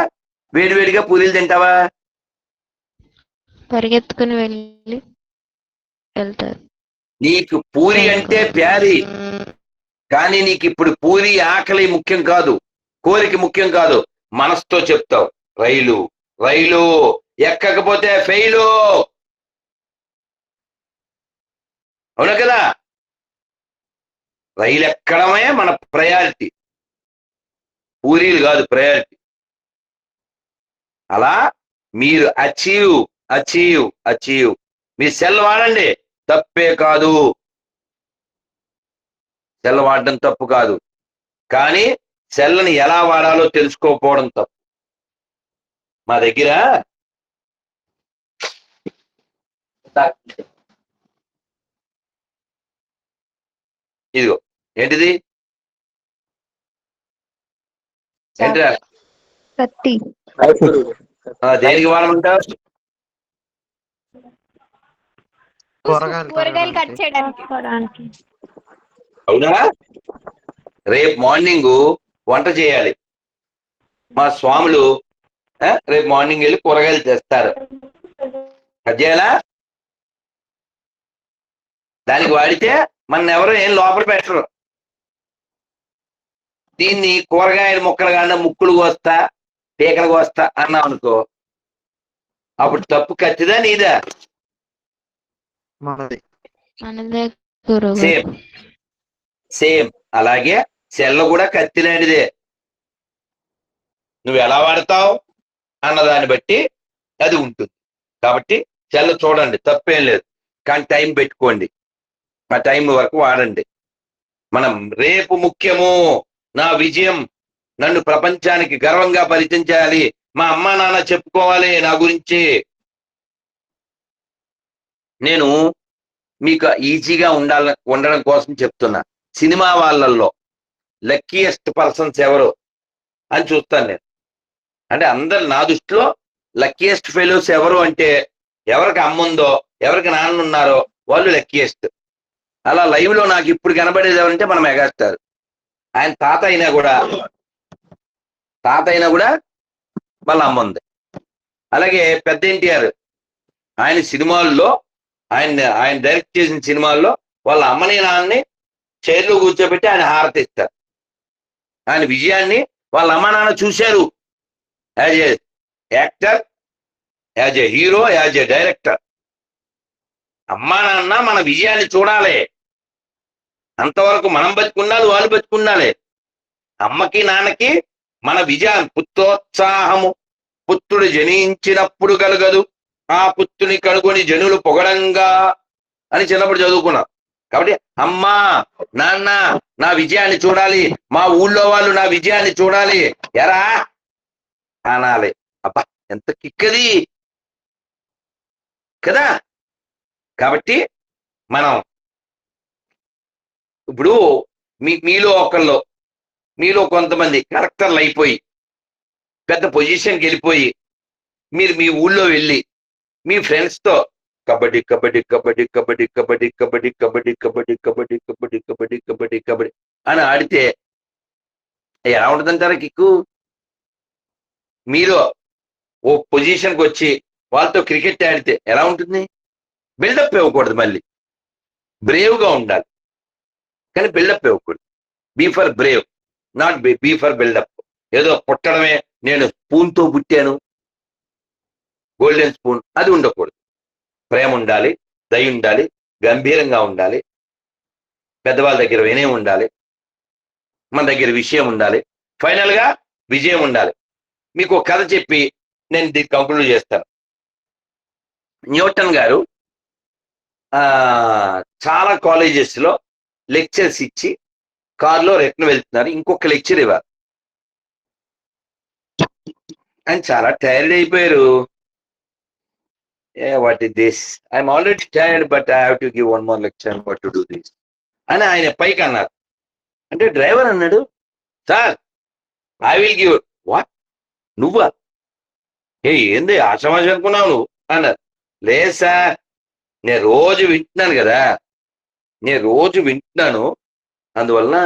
వేడివేడిగా పూరీలు తింటావా? పరిగెత్తుకుని వెళ్ళి వెళ్తారు. నీకు పూరి అంటే ప్యారీ, కానీ నీకు ఇప్పుడు పూరి ఆకలి ముఖ్యం కాదు, కోరిక ముఖ్యం కాదు. మనసుతో చెప్తావు రైలు రైలు ఎక్కకపోతే ఫెయిలు. అవునా కదా? రైలు ఎక్కడమే మన ప్రయారిటీ, పూరీలు కాదు ప్రయారిటీ. అలా మీరు అచీవ్ మీ సెల్ వాడండి, తప్పే కాదు. సెల్ వాడడం తప్పు కాదు, కానీ సెల్ని ఎలా వాడాలో తెలుసుకోకపోవడం తప్పు. మా దగ్గర ఇదిగో ఏంటిది? ఏంటిరా? కత్తి. దేనికి వాడమంటావు? కూరగాయలు కట్ చేయడానికి. అవునా? రేపు మార్నింగ్ వంట చేయాలి. మా స్వాములు రేపు మార్నింగ్ వెళ్ళి కూరగాయలు తెస్తారు. కట్ చేయాలా? దానికి వాడితే మన ఎవరు ఏం లోపల పెట్టరు. దీన్ని కూరగాయల ముక్కలు కాకుండా ముక్కులు కోస్తా పీకలు కోస్తా అన్నాం అనుకో, అప్పుడు తప్పు కత్తిదా నీదా? సేమ్ అలాగే సెల్ల కూడా కత్తి లాంటిదే. నువ్వు ఎలా వాడతావు అన్నదాన్ని బట్టి అది ఉంటుంది. కాబట్టి సెల్ల చూడండి, తప్పేం లేదు, కానీ టైం పెట్టుకోండి. ఆ టైం వరకు వాడండి. మనం రేపు ముఖ్యము, నా విజయం నన్ను ప్రపంచానికి గర్వంగా పరిచయం చేయాలి, మా అమ్మా నాన్న చెప్పుకోవాలి నా గురించి. నేను మీకు ఈజీగా ఉండడం కోసం చెప్తున్నా. సినిమా వాళ్ళల్లో లక్కీయెస్ట్ పర్సన్స్ ఎవరు అని చూస్తాను నేను. అంటే అందరు నా దృష్టిలో లక్కీయెస్ట్ ఫెలోస్ ఎవరు అంటే, ఎవరికి అమ్మ ఉందో ఎవరికి నాన్న ఉన్నారో వాళ్ళు లక్కీయెస్ట్. అలా లైవ్ లో నాకు ఇప్పుడు కనబడేది ఎవరంటే మన మెగాస్టార్. ఆయన తాత అయినా కూడా వాళ్ళ అమ్మ ఉంది. అలాగే పెద్ద ఎన్టీఆర్, ఆయన సినిమాల్లో ఆయన డైరెక్ట్ చేసిన సినిమాల్లో వాళ్ళ అమ్మని నాన్నని చైర్లో కూర్చోబెట్టి ఆయన హారతి ఇస్తారు. ఆయన విజయాన్ని వాళ్ళ అమ్మ నాన్న చూశారు, as a actor, as a hero, as a director. అమ్మా నాన్న మన విజయాన్ని చూడాలి. అంతవరకు మనం బతుకుండాలి, వాళ్ళు బతుకుండాలి. అమ్మకి నాన్నకి మన విజయం, పుత్రోత్సాహము పుత్రుడు జనించినప్పుడు కలగదు, ఆ పుత్రుని కనుగొని జనులు పొగడంగా అని చిన్నప్పుడు చదువుకున్నాం. కాబట్టి అమ్మా నాన్న నా విజయాన్ని చూడాలి, మా ఊళ్ళో వాళ్ళు నా విజయాన్ని చూడాలి ఎరా అనాలి. అబ్బా ఎంత కిక్కది కదా. కాబట్టి మనం ఇప్పుడు మీలో కొంతమంది కలెక్టర్లు అయిపోయి పెద్ద పొజిషన్కి వెళ్ళిపోయి మీరు మీ ఊళ్ళో వెళ్ళి మీ ఫ్రెండ్స్తో కబడ్డీ కబడ్డీ కబడ్డీ కబడ్డీ కబడ్డీ కబడ్డీ కబడ్డీ కబడ్డీ కబడ్డీ కబడ్డీ కబడ్డీ కబడ్డీ కబడ్డీ అని ఆడితే ఎలా ఉంటుందంటారా కిక్కు? మీరు ఓ పొజిషన్కి వచ్చి వాళ్ళతో క్రికెట్ ఆడితే ఎలా ఉంటుంది? బిల్డప్ ఇవ్వకూడదు, మళ్ళీ బ్రేవ్గా ఉండాలి, కానీ బిల్డప్ ఇవ్వకూడదు. B for brave, not B for buildup. ఏదో పుట్టడమే, నేను స్పూన్తో పుట్టాను, గోల్డెన్ స్పూన్, అది ఉండకూడదు. ప్రేమ ఉండాలి, దయ ఉండాలి, గంభీరంగా ఉండాలి, పెద్దవాళ్ళ దగ్గర వినయం ఉండాలి, మన దగ్గర విషయం ఉండాలి, ఫైనల్ గా విజయం ఉండాలి. మీకు ఒక కథ చెప్పి నేను దీన్ని కంక్లూడ్ చేస్తాను. న్యూటన్ గారు చాలా కాలేజెస్ లో లెక్చర్స్ ఇచ్చి కారులో రిటర్న్ వెళ్తున్నారు, ఇంకొక లెక్చర్ ఇవ్వాలి. ఆయన చాలా టైర్డ్ అయిపోయారు. What is this, I'm already tired but I have to give one more lecture, what to do this అని ఆయన పైకి అన్నారు. అంటే డ్రైవర్ అన్నాడు, sir I will give. What, నువ్వా? ఏంది ఆషామాషి అనుకున్నావు నువ్వు అన్నారు. లేదు సార్, నేను రోజు వింటున్నాను కదా, అందువలన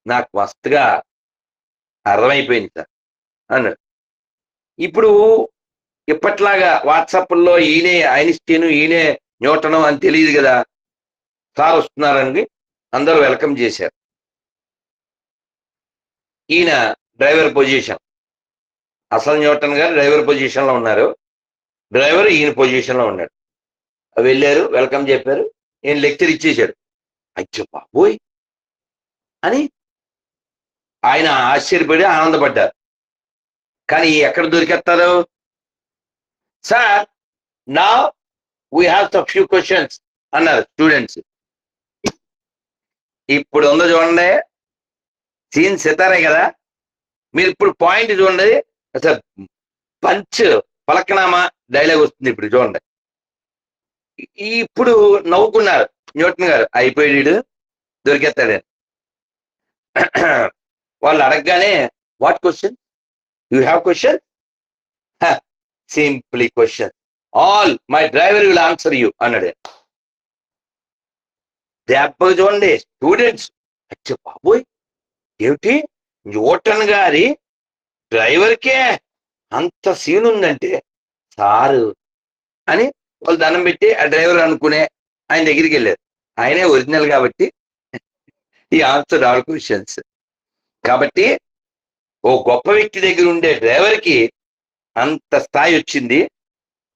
నాకు మస్తుగా అర్థమైపోయింది సార్ అన్నాడు. ఇప్పుడు ఇప్పట్లాగా వాట్సాప్లో ఈయనే ఐన్స్టీన్, ఈయనే న్యూటన్ అని తెలియదు కదా. సార్ వస్తున్నారని అందరూ వెల్కమ్ చేశారు. ఈయన డ్రైవర్ పొజిషన్, అసలు న్యూటన్ గారు డ్రైవర్ పొజిషన్ లో ఉన్నారు, డ్రైవర్ ఈయన పొజిషన్ లో ఉన్నాడు. వెళ్ళారు, వెల్కమ్ చెప్పారు, ఈయన లెక్చర్ ఇచ్చేశాడు. అయ్యో బాబోయ్ అని ఆయన ఆశ్చర్యపడి ఆనందపడ్డారు. కానీ ఎక్కడ దొరికేస్తారు? సార్ నా we have some few questions అన్నారు స్టూడెంట్స్. ఇప్పుడు ఉందో చూడండి, సీన్ సితారే కదా. మీరు ఇప్పుడు పాయింట్ చూడండి, అసలు పంచ్ పలకనామా డైలాగ్ వస్తుంది. ఇప్పుడు చూడండి, ఇప్పుడు నవ్వుకున్నారు న్యూటన్ గారు, అయిపోయాడు, దొరికేస్తాడని. వాళ్ళు అడగగానే what question, you have question? Simply question, all my driver will answer you అన్నాడు. దెబ్బ చూడండి స్టూడెంట్స్, అచ్చా బాబోయ్ ఏమిటి న్యూటన్ గారి డ్రైవర్కే అంత సీన్ ఉందంటే సారు అని వాళ్ళు దండం పెట్టి ఆ డ్రైవర్ అనుకునే ఆయన దగ్గరికి వెళ్ళారు. ఆయనే ఒరిజినల్ కాబట్టి ఈ ఆన్సర్ ఆల్ క్వశ్చన్స్. కాబట్టి ఓ గొప్ప వ్యక్తి దగ్గర ఉండే డ్రైవర్కి అంత స్థాయి వచ్చింది.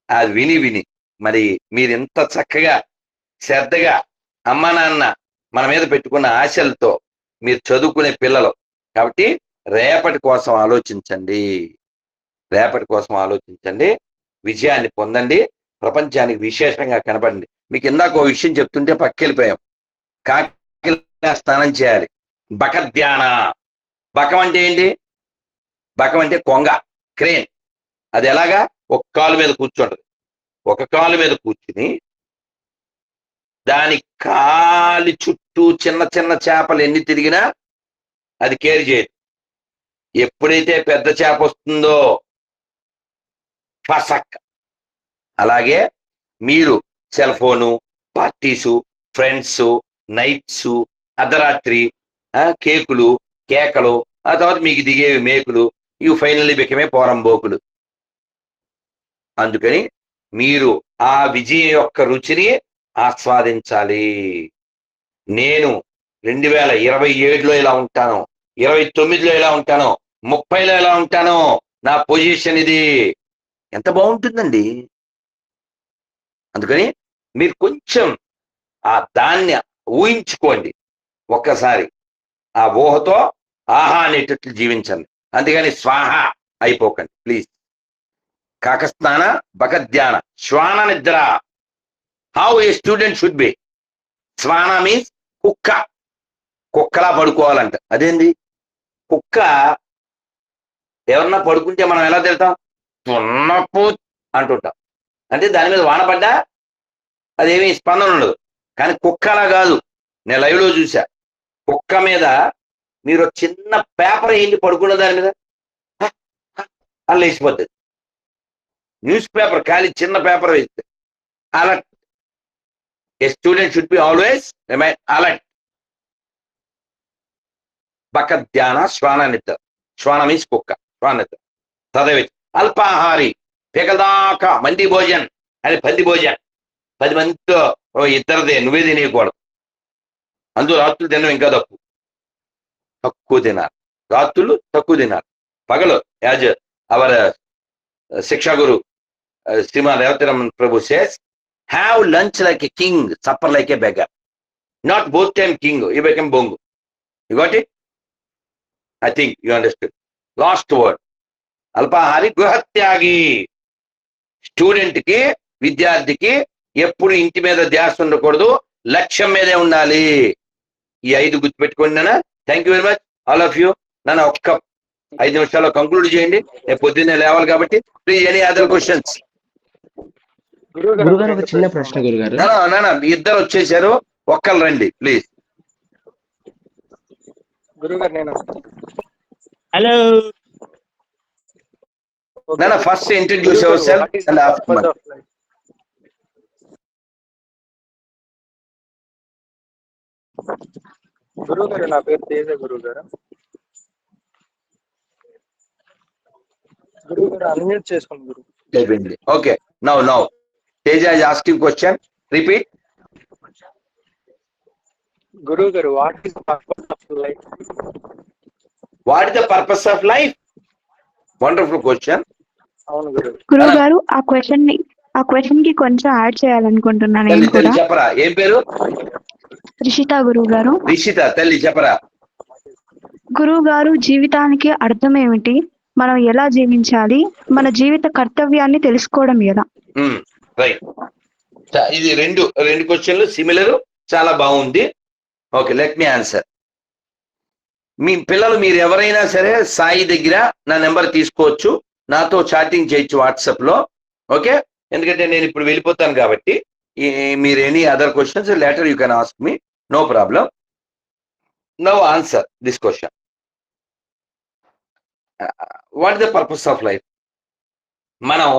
అది విని మరి మీరు ఎంత చక్కగా శ్రద్ధగా అమ్మా నాన్న మన మీద పెట్టుకున్న ఆశలతో మీరు చదువుకునే పిల్లలు. కాబట్టి రేపటి కోసం ఆలోచించండి, విజయాన్ని పొందండి, ప్రపంచానికి విశేషంగా కనపడండి. మీకు ఇందాక ఓ విషయం చెప్తుంటే పక్కెళ్ళిపోయాం. కాకి స్నానం చేయాలి, బకధ్యాన. బకం అంటే ఏంటి? బకం అంటే కొంగ, క్రేన్. అది ఎలాగా? ఒక కాలు మీద కూర్చుంటది. ఒక కాలు మీద కూర్చుని దాని కాలి చుట్టూ చిన్న చిన్న చేపలు ఎన్ని తిరిగినా అది కేర్ చేయదు. ఎప్పుడైతే పెద్ద చేప వస్తుందో ఫసక్. అలాగే మీరు cell phone, parties, friends, nights, అర్ధరాత్రి, కేకులు, కేకలు, ఆ తర్వాత మీకు దిగేవి మేకులు, ఇవి ఫైనల్లీ బికమే పోరంబోకులు. అందుకని మీరు ఆ విజయం యొక్క రుచిని ఆస్వాదించాలి. నేను 2027లో ఇలా ఉంటాను, 29లో ఇలా ఉంటాను, 30లో ఇలా ఉంటాను, నా పొజిషన్ ఇది. ఎంత బాగుంటుందండి. అందుకని మీరు కొంచెం దాన్ని ఊహించుకోండి, ఒక్కసారి ఆ ఊహతో ఆహా అనేటట్లు జీవించండి. అందుకని స్వాహ అయిపోకండి ప్లీజ్. కాకస్నాన, బకధ్యాన, శ్వాన నిద్ర. How a student should be. శ్వాన మీన్స్ కుక్కలా పడుకోవాలంట. అదేంది? కుక్క ఎవరన్నా పడుకుంటే మనం ఎలా తిడతాం? తున్నపు అంటుంటాం. అంటే దాని మీద వాన పడ్డా అదేమీ స్పందన ఉండదు. కానీ కుక్క అలా కాదు, నేను లైవ్ లో చూసా. కుక్క మీద మీరు చిన్న పేపర్ ఏంటి పడుకున్న దాని మీద అలా వేసిపోతుంది. న్యూస్ పేపర్ ఖాళీ చిన్న పేపర్ వేస్తే alert. A student should be always remain alert. బక ధ్యాన శ్వాన నిద్ర. శ్వాన మీన్స్ కుక్క, శ్వాన నిద్ర. తదవి అల్పాహారి పెగదాకా మంది భోజన్ అని పంది భోజన్ 10 మందితో ఇద్దరిదే, నువ్వే తినేయకూడదు. అందులో రాత్రులు తినడం ఇంకా తక్కువ తినాలి. రాత్రులు తక్కువ తినాలి. పగలు as our Shiksha Guru Shriman Revathiraman Prabhu says, have lunch like a king, supper like a beggar. Not both time king, you become బొంగు. You got it? I think you understood. Last word అల్పాహారి గృహత్యాగి. స్టూడెంట్ కి, విద్యార్థికి ఎప్పుడు ఇంటి మీద ధ్యాస ఉండకూడదు, లక్ష్యం మీదే ఉండాలి. ఈ 5 గుర్తుపెట్టుకోండి నాన్న. Thank you very much all of you. నన్ను ఒక్క 5 నిమిషాల్లో కంక్లూడ్ చేయండి, రేపు పొద్దున్నే లేవాలి కాబట్టి. Please any other questions? గురుగారు ఒక చిన్న ప్రశ్న గురుగారు. నాన్న ఇద్దరు వచ్చేసారు, ఒక్కరు రండి ప్లీజ్. గురుగారు నేను హలో నాన్న first introduce yourself and after. గురుగారు నా పేరు తేజ. గురుగారు అన్మ్యూట్ చేసుకోండి గురు. Okay, now Teja is asking question. Repeat. గురుగారు what is the purpose of life? What is the purpose of life? Wonderful question. అవును గురు. గురువు గారు ఆ క్వశ్చన్ కి కొంచెం యాడ్ చేయాలనుకుంటున్నాను నేను కూడా. చెప్పరా, ఏం పేరు? రిషిత గురువు గారు. రిషిత తల్లి చెప్పరా. గురువు గారు, జీవితానికి అర్థం ఏమిటి, మనం ఎలా జీవించాలి, మన జీవిత కర్తవ్యాన్ని తెలుసుకోవడం ఎలా? రైట్. ఇది రెండు క్వశ్చన్లు సిమిలర్, చాలా బాగుంది. Okay, let me answer. మీ పిల్లలు మీరు ఎవరైనా సరే సాయి దగ్గర నా నెంబర్ తీసుకోవచ్చు, నాతో చాటింగ్ చేయొచ్చు వాట్సాప్ లో. ఓకే, ఎందుకంటే నేను ఇప్పుడు వెళ్ళిపోతాను కాబట్టి మీరు any other questions later you can ask me, no problem. Now answer this question. What is the purpose of life? మనం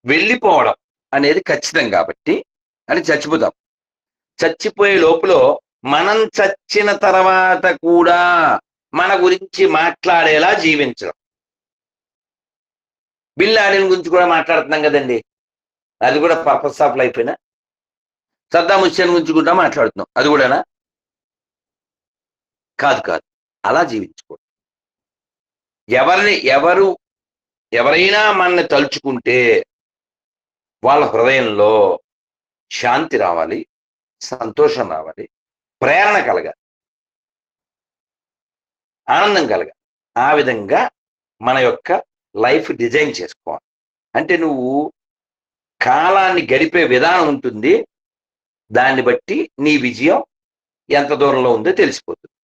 వెళ్ళిపోవడం అనేది ఖచ్చితం కాబట్టి అని చచ్చిపోతాం. చచ్చిపోయే లోపల మనం చచ్చిన తర్వాత కూడా మన గురించి మాట్లాడేలా జీవించడం. బిల్ లాడెన్ గురించి కూడా మాట్లాడుతున్నాం కదండి, అది కూడా పర్పస్ ఆఫ్ లైఫ్ ఏనా? సద్దాం హుస్సేన్ గురించి కూడా మాట్లాడుతున్నాం, అది కూడానా? కాదు. అలా జీవించుకోండి. ఎవరైనా మనల్ని తలుచుకుంటే వాళ్ళ హృదయంలో శాంతి రావాలి, సంతోషం రావాలి, ప్రేరణ కలగాలి, ఆనందం కలగాలి. ఆ విధంగా మన యొక్క లైఫ్ డిజైన్ చేసుకోవాలి. అంటే నువ్వు కాలాన్ని గడిపే విధానం ఉంటుంది, దాన్ని బట్టి నీ విజయం ఎంత దూరంలో ఉందో తెలిసిపోతుంది.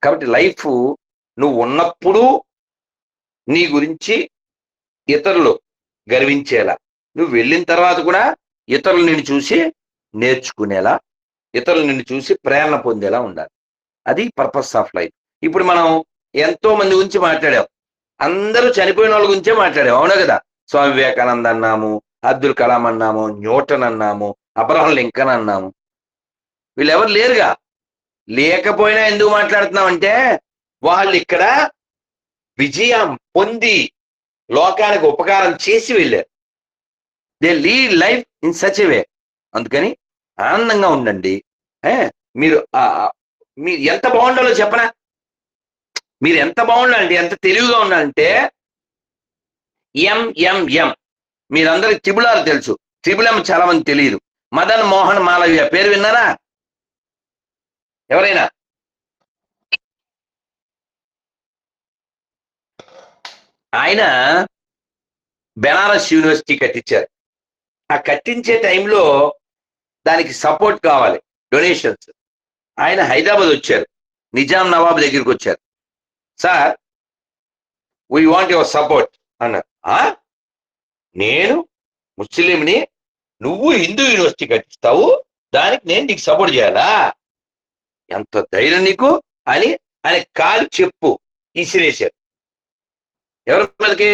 కాబట్టి లైఫ్ నువ్వు ఉన్నప్పుడు నీ గురించి ఇతరులు గర్వించేలా, నువ్వు వెళ్ళిన తర్వాత కూడా ఇతరులు నిన్ను చూసి నేర్చుకునేలా, ఇతరులు నిన్ను చూసి ప్రేరణ పొందేలా ఉండాలి. అది పర్పస్ ఆఫ్ లైఫ్. ఇప్పుడు మనం ఎంతో మంది గురించి మాట్లాడాం, అందరూ చనిపోయిన వాళ్ళ గురించే మాట్లాడాం, అవునా కదా? స్వామి వివేకానంద అన్నాము, అబ్దుల్ కలాం అన్నాము, న్యూటన్ అన్నాము, అబ్రహం లింకన్ అన్నాము. వీళ్ళెవరు లేరుగా. లేకపోయినా ఎందుకు మాట్లాడుతున్నాం అంటే వాళ్ళు ఇక్కడ విజయం పొంది లోకానికి ఉపకారం చేసి వెళ్ళారు. They lead life in such a way. అందుకని ఆనందంగా ఉండండి. మీరు ఎంత బాగుండాలో చెప్పనా? మీరు ఎంత బాగుండాలంటే, ఎంత తెలివిగా ఉండాలంటే ఎంఎంఎం. మీరందరికి ట్రిపుల్ ఆర్ తెలుసు, ట్రిపుల్ ఎం చాలా మంది తెలియదు. మదన్ మోహన్ మాలవ్య పేరు విన్నారా ఎవరైనా? ఆయన బెనారస్ యూనివర్సిటీ కట్టించారు. ఆ కట్టించే టైంలో దానికి సపోర్ట్ కావాలి, డొనేషన్స్. ఆయన హైదరాబాద్ వచ్చారు, నిజాం నవాబ్ దగ్గరికి వచ్చారు. Sir, we want your support అన్నారు. నేను ముస్లింని, నువ్వు హిందూ యూనివర్సిటీ కట్టిస్తావు, దానికి నేను నీకు సపోర్ట్ చేయాలా? ఎంత ధైర్యం నీకు అని అని కాలు చెప్పు ఇసిరేశారు. ఎవరి మీదకి?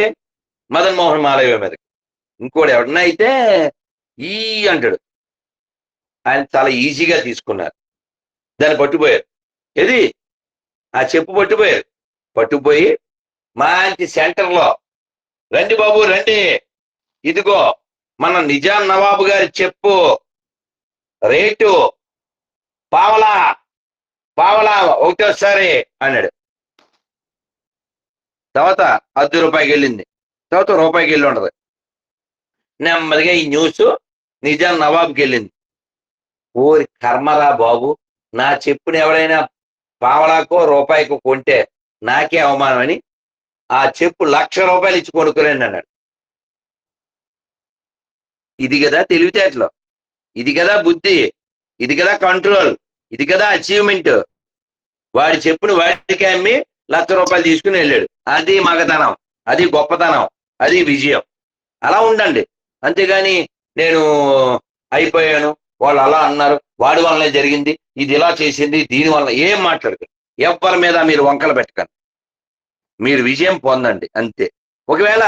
మదన్ మోహన్ మాలవ్య మీదకి. ఇంకోటి ఎవడన్నా అయితే ఈ అంటాడు. ఆయన చాలా ఈజీగా తీసుకున్నారు, దాన్ని పట్టుపోయారు. ఏది ఆ చెప్పు పట్టుపోయారు. పట్టుపోయి మంచి సెంటర్లో, రండి బాబు రండి, ఇదిగో మన నిజాం నవాబు గారి చెప్పు, రేటు పావలా పావలా ఒకటోసారి అన్నాడు. తర్వాత ₹10 వెళ్ళింది, తర్వాత రూపాయికి వెళ్ళి ఉండదు. నెమ్మదిగా ఈ న్యూస్ నిజాం నవాబుకి వెళ్ళింది. ఓరి కర్మరా బాబు, నా చెప్పుని ఎవరైనా పావలాకో రూపాయికో కొంటే నాకే అవమానం అని ఆ చెప్పు ₹1,00,000 ఇచ్చి కొనుక్కురండి అన్నాడు. ఇది కదా తెలివితేటలు, ఇది కదా బుద్ధి, ఇది కదా కంట్రోల్, ఇది కదా అచీవ్మెంట్. వాడి చెప్పుని వాడికి అమ్మి ₹1,00,000 తీసుకుని వెళ్ళాడు. అది మగతనం, అది గొప్పతనం, అది విజయం. అలా ఉండండి. అంతేగాని నేను అయిపోయాను, వాళ్ళు అలా అన్నారు, వాడి వల్లనే జరిగింది, ఇది ఇలా చేసింది, దీని వల్ల ఏం మాట్లాడకండి. ఎవరి మీద మీరు వంకలు పెట్టకండి. మీరు విజయం పొందండి అంతే. ఒకవేళ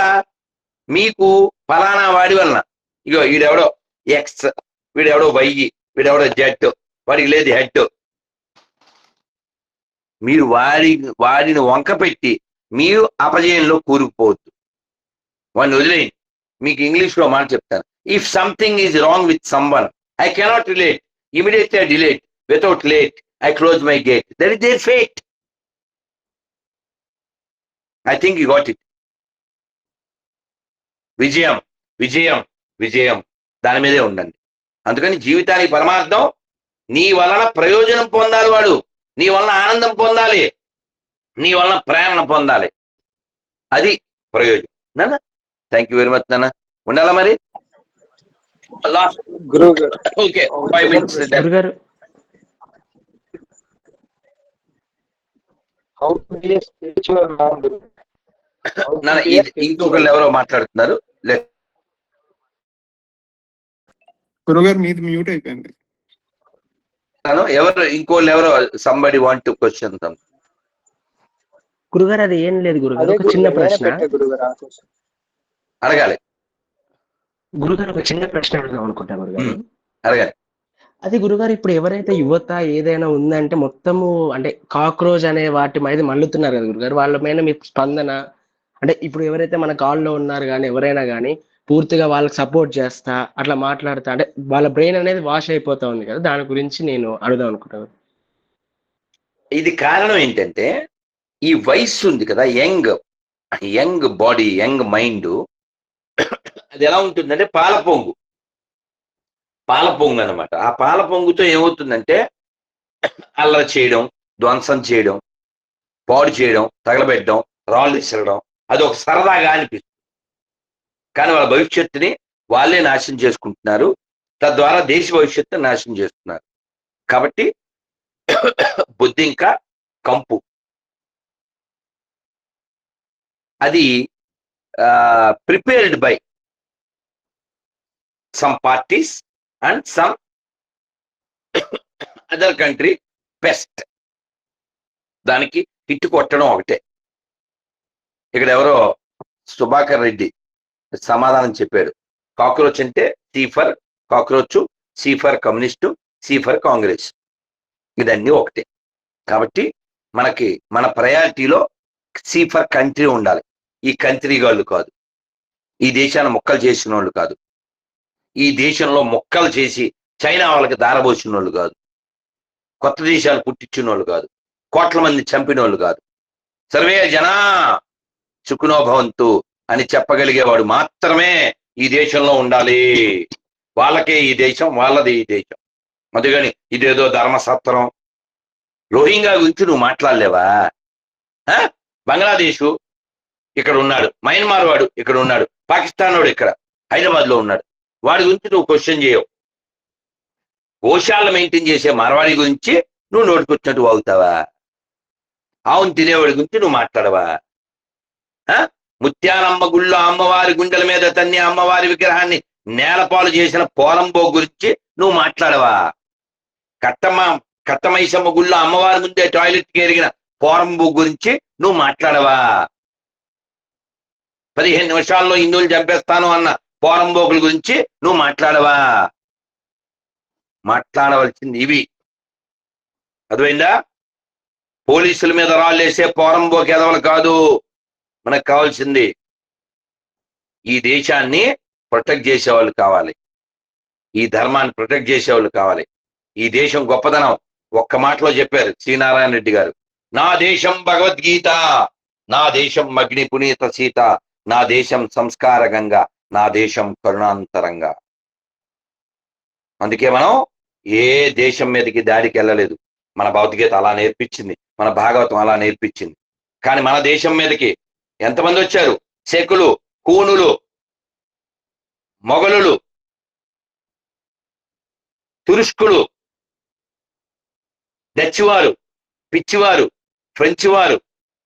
మీకు ఫలానా వాడి వలన, ఇగో వీడెవడో ఎక్స్, వీడెవడో వై, వీడెవడో జెడ్, వాడికి లేదు హెడ్, మీరు వాడిని వంక పెట్టి మీరు అపజయంలో కూరుకుపోవద్దు. వాడిని వదిలేయండి. మీకు ఇంగ్లీష్ లో మాట చెప్తాను. If something is wrong with someone, I cannot relate. Immediately I delete. Without late, I close my gate. That is their fate. I think you got it. విజయం విజయం విజయం దాని మీదే ఉండండి. అందుకని జీవితానికి పరమార్థం, నీ వలన ప్రయోజనం పొందాలి వాడు, నీ వలన ఆనందం పొందాలి, నీ వలన ప్రేరణ పొందాలి. అది ప్రయోజనం. నాన్న థ్యాంక్ యూ వెరీ మచ్ నాన్న. ఉండాలా మరి? లాస్ట్ గురువు గారు ఓకే 5 minutes. గురుగారు how to be a spiritual man, Guru. నాన్న ఇంకొకళ్ళు ఎవరో మాట్లాడుతున్నారు. గురుగారు మీది మ్యూట్ అయిపోయింది. ఎవరు ఇంకోళ్ళు ఎవరో సంబడి వాంట్ టు క్వశ్చన్ తం. గురుగారు అది ఏం లేదు గురుగారు, అదే ఒక చిన్న ప్రశ్న గురుగారు ఆ question. అడగాలి. గురుగారు ఒక చిన్న ప్రశ్న అడుగుదాం అనుకుంటా గురుగారు. అడగాలి. అది గురుగారు, ఇప్పుడు ఎవరైతే యువత ఏదైనా ఉందంటే మొత్తము అంటే కాక్రోచ్ అనే వాటి మీద మళ్ళుతున్నారు కదా గురుగారు, వాళ్ళ మీద మీ స్పందన అంటే ఇప్పుడు ఎవరైతే మన కాల్లో ఉన్నారు కానీ ఎవరైనా కానీ పూర్తిగా వాళ్ళకి సపోర్ట్ చేస్తా అట్లా మాట్లాడుతా అంటే వాళ్ళ బ్రెయిన్ అనేది వాష్ అయిపోతా ఉంది కదా, దాని గురించి నేను అడుగుదాం అనుకుంటాను. ఇది కారణం ఏంటంటే ఈ వయస్సు ఉంది కదా, యంగ్ బాడీ, యంగ్ మైండ్, అది ఎలా ఉంటుందంటే పాల పొంగు అనమాట. ఆ పాల పొంగుతో ఏమవుతుందంటే అల్లరి చేయడం, ధ్వంసం చేయడం, పాడు చేయడం, తగలబెట్టడం, రాళ్ళు విసరడం, అది ఒక సరదాగా అనిపిస్తుంది. కానీ వాళ్ళ భవిష్యత్తుని వాళ్ళే నాశనం చేసుకుంటున్నారు, తద్వారా దేశ భవిష్యత్తుని నాశనం చేస్తున్నారు. కాబట్టి బుద్ధి ఇంకా కంపు అది prepared by some parties and some other country best. దానికి హిట్ కొట్టడం ఒకటే. ఇక్కడ ఎవరో సుభాకర్ రెడ్డి సమాధానం చెప్పాడు. కాక్రోచ్ అంటే C for cockroach, C for communist, C for Congress, ఇదన్నీ ఒకటే. కాబట్టి మనకి మన ప్రయారిటీలో సి ఫర్ కంట్రీ ఉండాలి. ఈ కంట్రీ వాళ్ళు కాదు, ఈ దేశాన్ని మొక్కలు చేసిన వాళ్ళు కాదు, ఈ దేశంలో మొక్కలు చేసి చైనా వాళ్ళకి దారబోసిన వాళ్ళు కాదు, కొత్త దేశాలు పుట్టించిన వాళ్ళు కాదు, కోట్ల మంది చంపిన వాళ్ళు కాదు. సర్వే జనా సుఖినో భవంతు అని చెప్పగలిగేవాడు మాత్రమే ఈ దేశంలో ఉండాలి. వాళ్ళకే ఈ దేశం, వాళ్ళది ఈ దేశం. అందుకని ఇదేదో ధర్మసత్రం, రోహింగ్యా గురించి నువ్వు మాట్లాడలేవా? బంగ్లాదేశు ఇక్కడ ఉన్నాడు, మయన్మార్ వాడు ఇక్కడ ఉన్నాడు, పాకిస్తాన్ వాడు ఇక్కడ హైదరాబాద్ లో ఉన్నాడు, వాడి గురించి నువ్వు క్వశ్చన్ చేయవు. గోశాలను మెయింటైన్ చేసే మార్వాడి గురించి నువ్వు నోటికొచ్చినట్టు వాగుతావా? ఆవును తినేవాడి గురించి నువ్వు మాట్లాడవా? ముత్యాలమ్మ గుళ్ళో అమ్మవారి గుండెల మీద తన్ని అమ్మవారి విగ్రహాన్ని నేలపాలు చేసిన పోలంబో గురించి నువ్వు మాట్లాడవా? కట్టమ్మ కట్టమైసమ్మ గుళ్ళో అమ్మవారి ముందే టాయిలెట్కి ఎరిగిన పోరంబు గురించి నువ్వు మాట్లాడవా? 15 నిమిషాల్లో హిందువులు చంపేస్తాను అన్న పోరంబోకుల గురించి నువ్వు మాట్లాడవా? మాట్లాడవలసింది ఇవి. అర్థమైందా? పోలీసుల మీద రాళ్ళేసే పోరంబోకి ఎదవలు కాదు మనకు కావాల్సింది. ఈ దేశాన్ని ప్రొటెక్ట్ చేసేవాళ్ళు కావాలి, ఈ ధర్మాన్ని ప్రొటెక్ట్ చేసేవాళ్ళు కావాలి. ఈ దేశం గొప్పదనం ఒక్క మాటలో చెప్పారు శ్రీనారాయణ రెడ్డి గారు. నా దేశం భగవద్గీత, నా దేశం అగ్ని పునీత సీత, నా దేశం సంస్కార గంగా, నా దేశం కరుణాంతరంగా. అందుకే మనం ఏ దేశం మీదకి దాడికి వెళ్ళలేదు. మన భౌతికత అలా నేర్పించింది, మన భాగవతం అలా నేర్పించింది. కానీ మన దేశం మీదకి ఎంతమంది వచ్చారు? శకులు, కూనులు, మొఘలులు, తురుష్కులు, డచ్ వారు, పిచ్చివారు, ఫ్రెంచ్ వారు,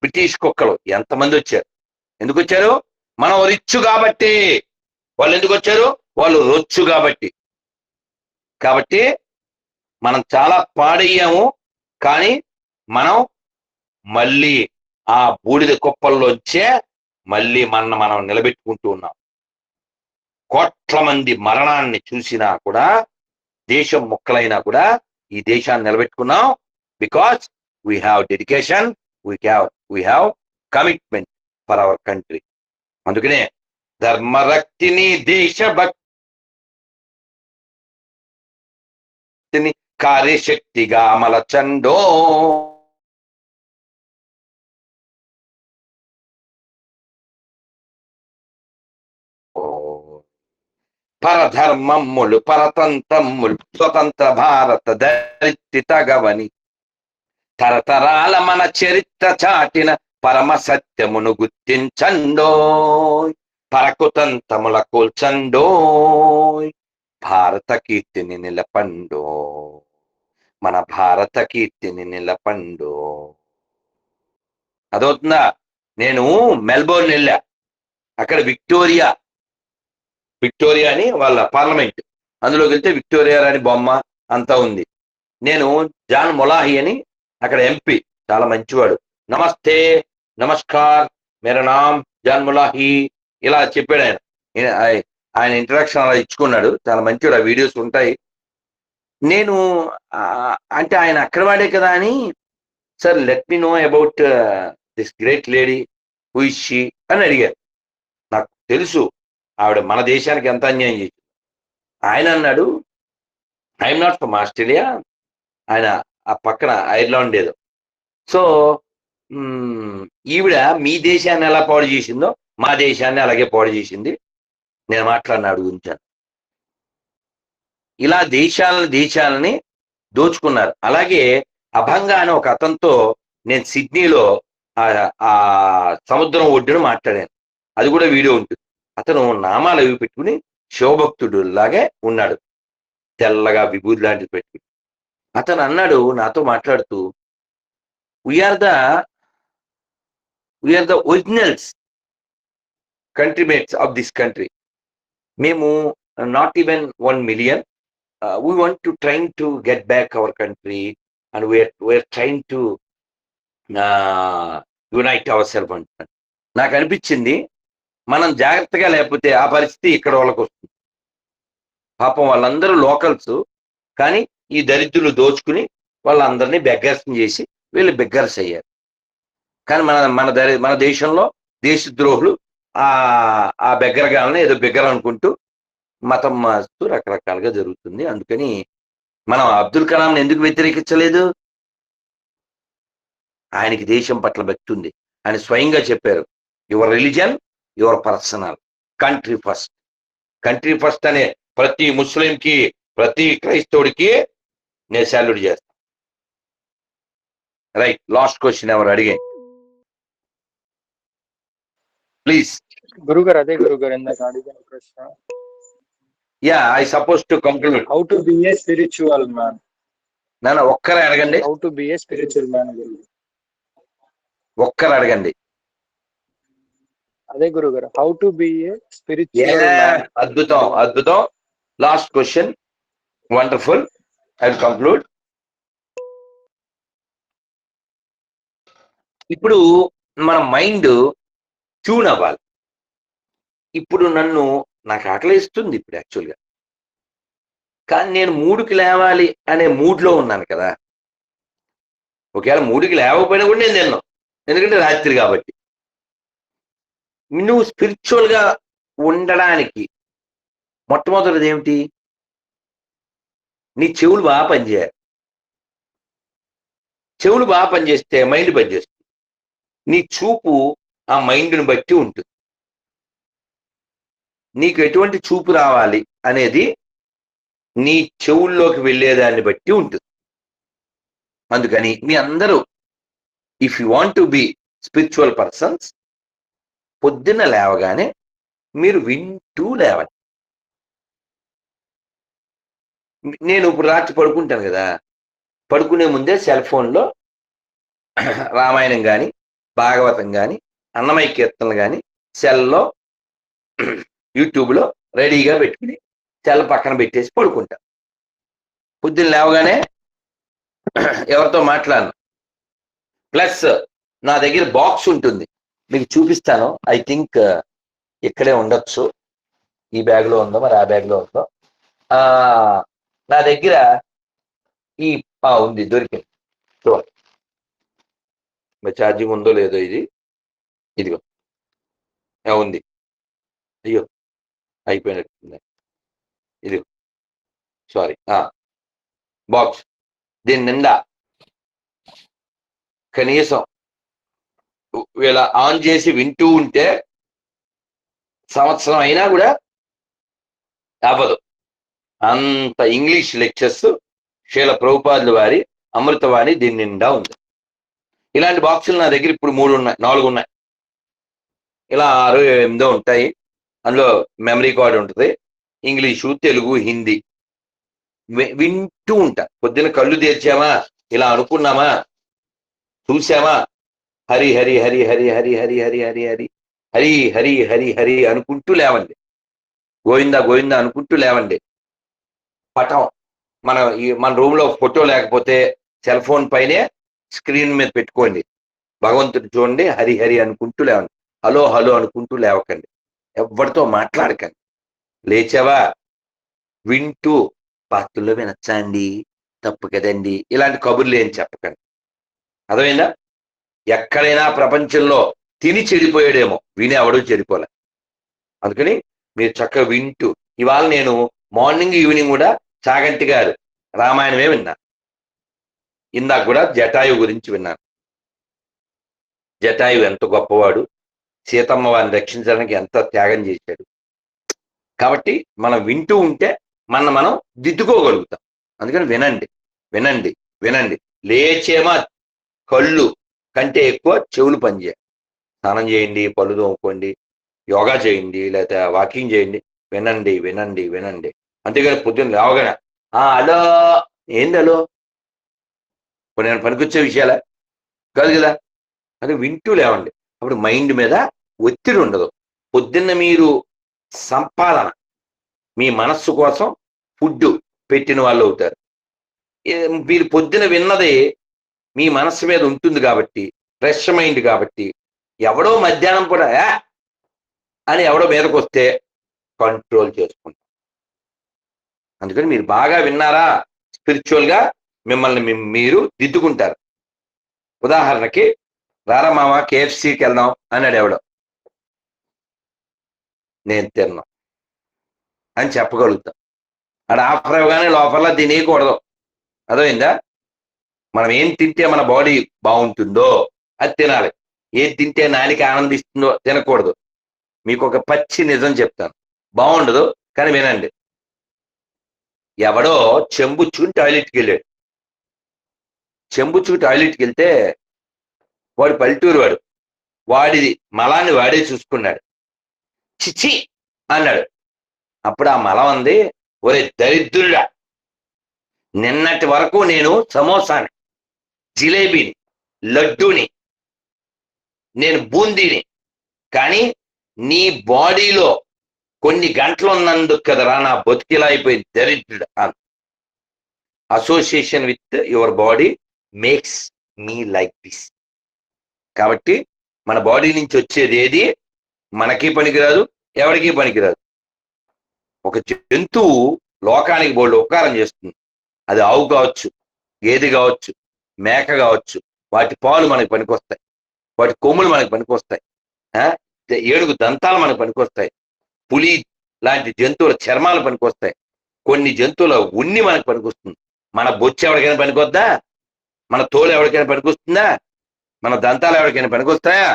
బ్రిటిష్ కుక్కలు ఎంతమంది వచ్చారు? ఎందుకు వచ్చారు? మనం రిచ్చు కాబట్టి. వాళ్ళు ఎందుకు వచ్చారు? వాళ్ళు రొచ్చు కాబట్టి. కాబట్టి మనం చాలా పాడయ్యాము, కానీ మనం మళ్ళీ ఆ బూడిద కుప్పల్లోంచే మళ్ళీ మనం నిలబెట్టుకుంటూ ఉన్నాం. కోట్ల మంది మరణాన్ని చూసినా కూడా, దేశం ముక్కలైనా కూడా ఈ దేశాన్ని నిలబెట్టుకున్నాం. Because we have dedication, we have commitment for our country. అందుకనే ధర్మరక్తిని, దేశభక్తిని కార్యశక్తిగా మలచండో. పరధర్మమ్ములు పరతంత్రమ్ములు స్వతంత్ర భారత ధరిత్రి తగవని, తరతరాల మన చరిత్ర చాటిన పరమ సత్యమును గుర్తించండోయ్, పరకుతంత్రముల కూల్చండోయ్, భారత కీర్తిని నిలపండో, మన భారత కీర్తిని నిలపండో. అదవుతుందా? నేను మెల్బోర్న్ వెళ్ళా. అక్కడ విక్టోరియా అని వాళ్ళ పార్లమెంట్, అందులోకి వెళ్తే విక్టోరియా రాణి బొమ్మ అంతా ఉంది. నేను జాన్ మొలాహి అని అక్కడ ఎంపీ, చాలా మంచివాడు. నమస్తే, నమస్కార్, మేరా నామ్ జాన్ మొలాహి ఇలా చెప్పాడు ఆయన. ఆయన ఇంట్రడక్షన్ అలా ఇచ్చుకున్నాడు, చాలా మంచివాడు. ఆ వీడియోస్ ఉంటాయి. నేను అంటే ఆయన అక్కడ వాడే కదా అని, sir let me know about this great lady, who is she అని అడిగారు. నాకు తెలుసు ఆవిడ మన దేశానికి ఎంత అన్యాయం చేసింది. ఆయన అన్నాడు, ఐఎమ్ నాట్ ఫ్రమ్ ఆస్ట్రేలియా, ఆయన ఆ పక్కన ఐర్లాండ్ ఏదో. సో ఈవిడ మీ దేశాన్ని ఎలా పాడు చేసిందో మా దేశాన్ని అలాగే పాడు చేసింది. నేను మాట్లాడిన అడుగుంచాను. ఇలా దేశాలని దోచుకున్నారు. అలాగే అభంగా అని ఒక అతనితో నేను సిడ్నీలో ఆ సముద్రం ఒడ్డును మాట్లాడాను. అది కూడా వీడియో ఉంటుంది. అతను నామాలు అవి పెట్టుకుని శివభక్తుడు లాగే ఉన్నాడు, తెల్లగా విభూతి లాంటిది పెట్టుకుని. అతను అన్నాడు నాతో మాట్లాడుతూ, we are the originals countrymates of this country. మేము not even 1 million. We want to trying to get back our country and we're trying to unite ourselves. నాకు అనిపించింది, మనం జాగ్రత్తగా లేకపోతే ఆ పరిస్థితి ఇక్కడ వాళ్ళకు వస్తుంది. పాపం వాళ్ళందరూ లోకల్స్, కానీ ఈ దరిద్రులు దోచుకుని వాళ్ళందరినీ బెగ్గర్స్ చేసి వీళ్ళు బెగ్గర్స్ అయ్యారు. కానీ మన దేశంలో దేశద్రోహులు ఆ బెగ్గరగాలని ఏదో బెగ్గర అనుకుంటూ మతం మారుతూ రకరకాలుగా జరుగుతుంది. అందుకని మనం అబ్దుల్ కలాంని ఎందుకు వ్యతిరేకించలేదు? ఆయనకి దేశం పట్ల భక్తి ఉంది. ఆయన స్వయంగా చెప్పారు, your religion, your personal, country first. Country first అనే ప్రతి ముస్లింకి, ప్రతి క్రైస్తవుడికి నేను సాల్యూట్ చేస్తాను. రైట్, లాస్ట్ క్వశ్చన్ ఎవరు అడిగాను ప్లీజ్. గురుగారు, అదే గురుగారు ఇందాక అడిగిన ప్రశ్న. Yeah, I suppose to conclude. How to be a spiritual man. నాన్న ఒక్కరే అడగండి. How to be a spiritual man. ఒక్కరు అడగండి. అదే గురుగారు, how to be a spiritual man. అద్భుతం, అద్భుతం. Last question, wonderful. I will conclude. ఇప్పుడు మన మైండ్ ట్యూన్ అవ్వాలి. ఇప్పుడు నాకు ఆకలిస్తుంది ఇప్పుడు యాక్చువల్గా, కానీ నేను 3కి లేవాలి అనే మూడ్లో ఉన్నాను కదా. ఒకవేళ 3కి లేవకపోయినా కూడా నేను తిన్నాను, ఎందుకంటే రాత్రి కాబట్టి. నువ్వు స్పిరిచువల్గా ఉండడానికి మొట్టమొదటిది ఏమిటి? నీ చెవులు బాగా పనిచేయాలి. చెవులు బాగా పనిచేస్తే మైండ్ పనిచేస్తుంది. నీ చూపు ఆ మైండ్ని బట్టి ఉంటుంది. నీకు ఎటువంటి చూపు రావాలి అనేది నీ చెవుల్లోకి వెళ్ళేదాన్ని బట్టి ఉంటుంది. అందుకని మీ అందరూ if you want to be spiritual persons, పొద్దున్న లేవగానే మీరు వింటూ లేవండి. నేను ఇప్పుడు రాత్రి పడుకుంటాను కదా, పడుకునే ముందే సెల్ ఫోన్లో రామాయణం కానీ, భాగవతం కానీ, అన్నమయ్య కీర్తనలు కానీ సెల్లో యూట్యూబ్లో రెడీగా పెట్టుకుని సెల్ పక్కన పెట్టేసి పడుకుంటా. పొద్దున్న లేవగానే ఎవరితో మాట్లాడను. ప్లస్ నా దగ్గర బాక్స్ ఉంటుంది, మీకు చూపిస్తాను. ఐ థింక్ ఇక్కడే ఉండొచ్చు, ఈ బ్యాగ్లో ఉందో మరి ఆ బ్యాగ్లో ఉందో. నా దగ్గర ఈ ఉంది, దొరికింది. చూడండి మరి ఛార్జింగ్ ఉందో లేదో. ఇదిగో ఉంది. అయ్యో అయిపోయినట్టుంది. ఇదిగో సారీ, బాక్స్. దీని నిండా కనీసం ఇలా ఆన్ చేసి వింటూ ఉంటే సంవత్సరం అయినా కూడా అవ్వదు. అంత ఇంగ్లీష్ లెక్చర్స్ శ్రీల ప్రభుపాదుల వారి అమృతవాణి దీని నిండా ఉంది. ఇలాంటి బాక్సులు నా దగ్గర ఇప్పుడు 4 ఉన్నాయి. ఇలా 6, 8 ఉంటాయి. అందులో మెమరీ కార్డ్ ఉంటుంది, ఇంగ్లీషు, తెలుగు, హిందీ. వింటూ ఉంటా. పొద్దున్న కళ్ళు తెరిచామా, ఇలా అనుకున్నామా, చూసామా, హరి హరి హరి హరి హరి హరి హరి హరి హరి హరి హరి హరి హరి అనుకుంటూ లేవండి. గోవిందా గోవిందా అనుకుంటూ లేవండి. పటం మన రూమ్ లో ఫోటో లేకపోతే సెల్ ఫోన్ పైనే స్క్రీన్ మీద పెట్టుకోండి, భగవంతుడు చూడండి, హరి హరి అనుకుంటూ లేవండి. హలో హలో అనుకుంటూ లేవకండి, ఎవరితో మాట్లాడకండి. లేచావా వింటూ, పాత్రలో వినొచ్చండి, తప్పు కదండి, ఇలాంటి కబుర్లు ఏం చెప్పకండి. అర్థమైందా? ఎక్కడైనా ప్రపంచంలో తిని చెడిపోయాడేమో, విని ఎవడూ చెడిపోలే. అందుకని మీరు చక్కగా వింటూ, ఇవాళ నేను మార్నింగ్ ఈవినింగ్ కూడా చాగంటి గారు రామాయణమే విన్నాను. ఇందాక కూడా జటాయు గురించి విన్నాను. జటాయు ఎంత గొప్పవాడు, సీతమ్మ వారిని రక్షించడానికి ఎంత త్యాగం చేశాడు. కాబట్టి మనం వింటూ ఉంటే మనం దిద్దుకోగలుగుతాం. అందుకని వినండి వినండి వినండి. లేచేమా కళ్ళు కంటే ఎక్కువ చెవులు పనిచేయాలి. స్నానం చేయండి, పళ్ళు తోముకోండి, యోగా చేయండి, లేకపోతే వాకింగ్ చేయండి. వినండి వినండి వినండి. అంతేగాని పొద్దున్న లేవగానే హలో ఏంది హలో, నేను పనికొచ్చే విషయాలే కాదు కదా. అది వింటూ లేవండి. అప్పుడు మైండ్ మీద ఒత్తిడి ఉండదు. పొద్దున్న మీరు సంపాదన, మీ మనస్సు కోసం ఫుడ్ పెట్టిన వాళ్ళు అవుతారు. మీరు పొద్దున విన్నది మీ మనస్సు మీద ఉంటుంది కాబట్టి, ఫ్రెష్ మైండ్ కాబట్టి, ఎవడో మధ్యాహ్నం కూడా అని ఎవడో మీదకి వస్తే కంట్రోల్ చేసుకుంటాం. అందుకని మీరు బాగా విన్నారా, స్పిరిచువల్గా మిమ్మల్ని మీరు దిద్దుకుంటారు. ఉదాహరణకి, రారా మామ KFCకి వెళ్దాం అన్నాడు ఎవడో, నేను తిన్నాం అని చెప్పగలుగుతాం. అది ఆఫర్ ఇవ్వగానే లోపల తినేయకూడదు. అర్థమైందా? మనం ఏం తింటే మన బాడీ బాగుంటుందో అది తినాలి. ఏది తింటే నాలిక ఆనందిస్తుందో తినకూడదు. మీకు ఒక పచ్చి నిజం చెప్తాను, బాగుండదు కానీ వినండి. ఎవడో చెంబుచ్చుకుని టాయిలెట్కి వెళ్ళాడు. చెంబుచ్చుకు టాయిలెట్కి వెళ్తే వాడు పల్లెటూరు వాడిది మలాన్ని వాడే చూసుకున్నాడు. చిచి అన్నాడు. అప్పుడు ఆ మలం అంది, ఒరే దరిద్రుడా, నిన్నటి వరకు నేను సమోసాని, జిలేబీని, లడ్డూని, నేను బూందీని, కానీ నీ బాడీలో కొన్ని గంటలు ఉన్నందుకు కదరా నా బతుకిలా అయిపోయింది దరిద్రుడు. Association with your body makes me like this. కాబట్టి మన బాడీ నుంచి వచ్చేది ఏది మనకి పనికిరాదు, ఎవరికి పనికిరాదు. ఒక జంతువు లోకానికి బోల్డ్ ఉపకారం చేస్తుంది. అది ఆవు కావచ్చు, గేదె కావచ్చు, మేక కావచ్చు. వాటి పాలు మనకి పనికొస్తాయి, వాటి కొమ్ములు మనకి పనికొస్తాయి, 7 దంతాలు మనకు పనికొస్తాయి, పులి లాంటి జంతువుల చర్మాలు పనికొస్తాయి, కొన్ని జంతువుల ఉన్ని మనకు పనికొస్తుంది. మన బొచ్చు ఎవరికైనా పనికొద్దా? మన తోలు ఎవరికైనా పనికొస్తుందా? మన దంతాలు ఎవరికైనా పనికొస్తాయా?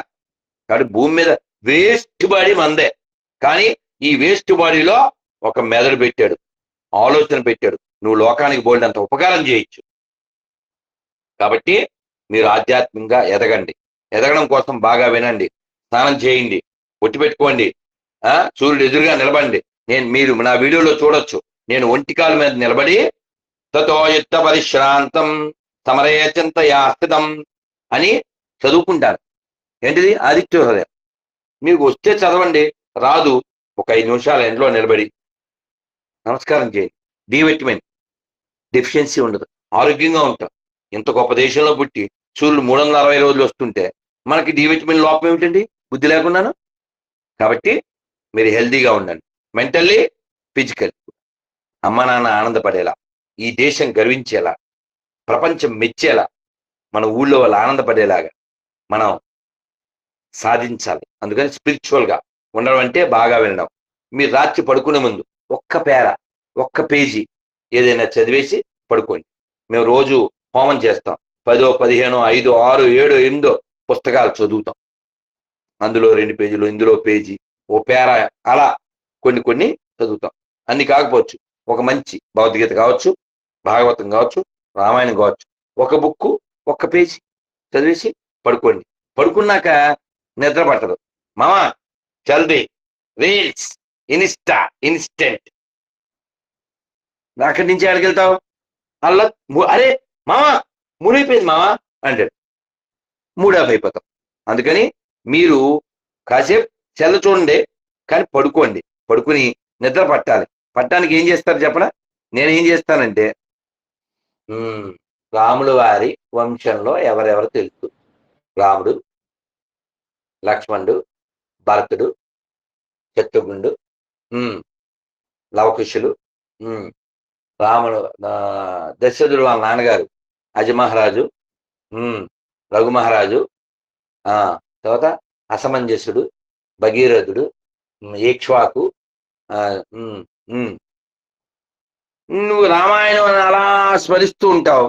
కాబట్టి భూమి మీద వేస్ట్ బాడీ మందే. కానీ ఈ వేస్ట్ బాడీలో ఒక మెదడు పెట్టాడు, ఆలోచన పెట్టాడు. నువ్వు లోకానికి బోల్డంత ఉపకారం చేయొచ్చు. కాబట్టి మీరు ఆధ్యాత్మికంగా ఎదగండి. ఎదగడం కోసం బాగా వినండి, స్నానం చేయండి, ఒట్టి పెట్టుకోండి, సూర్యుడు ఎదురుగా నిలబండి. మీరు నా వీడియోలో చూడొచ్చు, నేను ఒంటికాల మీద నిలబడి తతో యుక్త పరిశ్రాంతం సమరయచింతయా స్థితం అని చదువుకుంటాను. ఏంటిది? ఆదిత్య హృదయం. మీకు వస్తే చదవండి, రాదు ఒక 5 నిమిషాలు ఎండలో నిలబడి నమస్కారం చేయండి. డి విటమిన్ డెఫిషియన్సీ ఉండదు, ఆరోగ్యంగా ఉంటాం. ఇంత గొప్ప దేశంలో పుట్టి సూర్యుడు 360 రోజులు వస్తుంటే మనకి డి విటమిన్ లోపం ఏమిటండి? బుద్ధి లేకున్నాను. కాబట్టి మీరు హెల్తీగా ఉండండి, మెంటల్లీ, ఫిజికల్లీ. అమ్మ నాన్న ఆనందపడేలా, ఈ దేశం గర్వించేలా, ప్రపంచం మెచ్చేలా, మన ఊళ్ళో వాళ్ళు ఆనందపడేలాగా మనం సాధించాలి. అందుకని స్పిరిచువల్గా ఉండడం అంటే బాగా వినడం. మీరు రాత్రి పడుకునే ముందు ఒక్క పేజీ ఏదైనా చదివేసి పడుకోండి. మేము రోజు హోమం చేస్తాం, 10, 15, 5, 6, 7, 8 పుస్తకాలు చదువుతాం. అందులో 2 పేజీలు, ఇందులో పేజీ, ఓ పేరా, అలా కొన్ని చదువుతాం. అన్ని కాకపోవచ్చు, ఒక మంచి భగవద్గీత కావచ్చు, భాగవతం కావచ్చు, రామాయణం కావచ్చు, ఒక బుక్కు, ఒక్క పేజీ చదివేసి పడుకోండి. పడుకున్నాక నిద్ర పట్టదు. మామా జల్దీ రీల్స్, ఇన్స్టెంట్. అక్కడి నుంచి ఎక్కడికి వెళ్తావు? అలా అరే మామా మునిగిపోయింది మామా అంటాడు, మూడ్ ఆఫ్ అయిపోతాం. అందుకని మీరు కాసేపు చెల్ల చూడండి, కానీ పడుకోండి. పడుకుని నిద్ర పట్టడానికి ఏం చేస్తారు చెప్పనా? నేనేం చేస్తానంటే, రాముల వారి వంశంలో ఎవరెవరు తెలుసు? రాముడు, లక్ష్మణుడు, భరతుడు, శత్రుఘ్నుడు, లవకుశులు, రాముడు, దశరథుడు వాళ్ళ నాన్నగారు అజమహారాజు, రఘుమహారాజు, తర్వాత అసమంజసుడు, భగీరథుడు, ఏక్ష్వాకు. నువ్వు రామాయణం అని అలా స్మరిస్తూ ఉంటావు,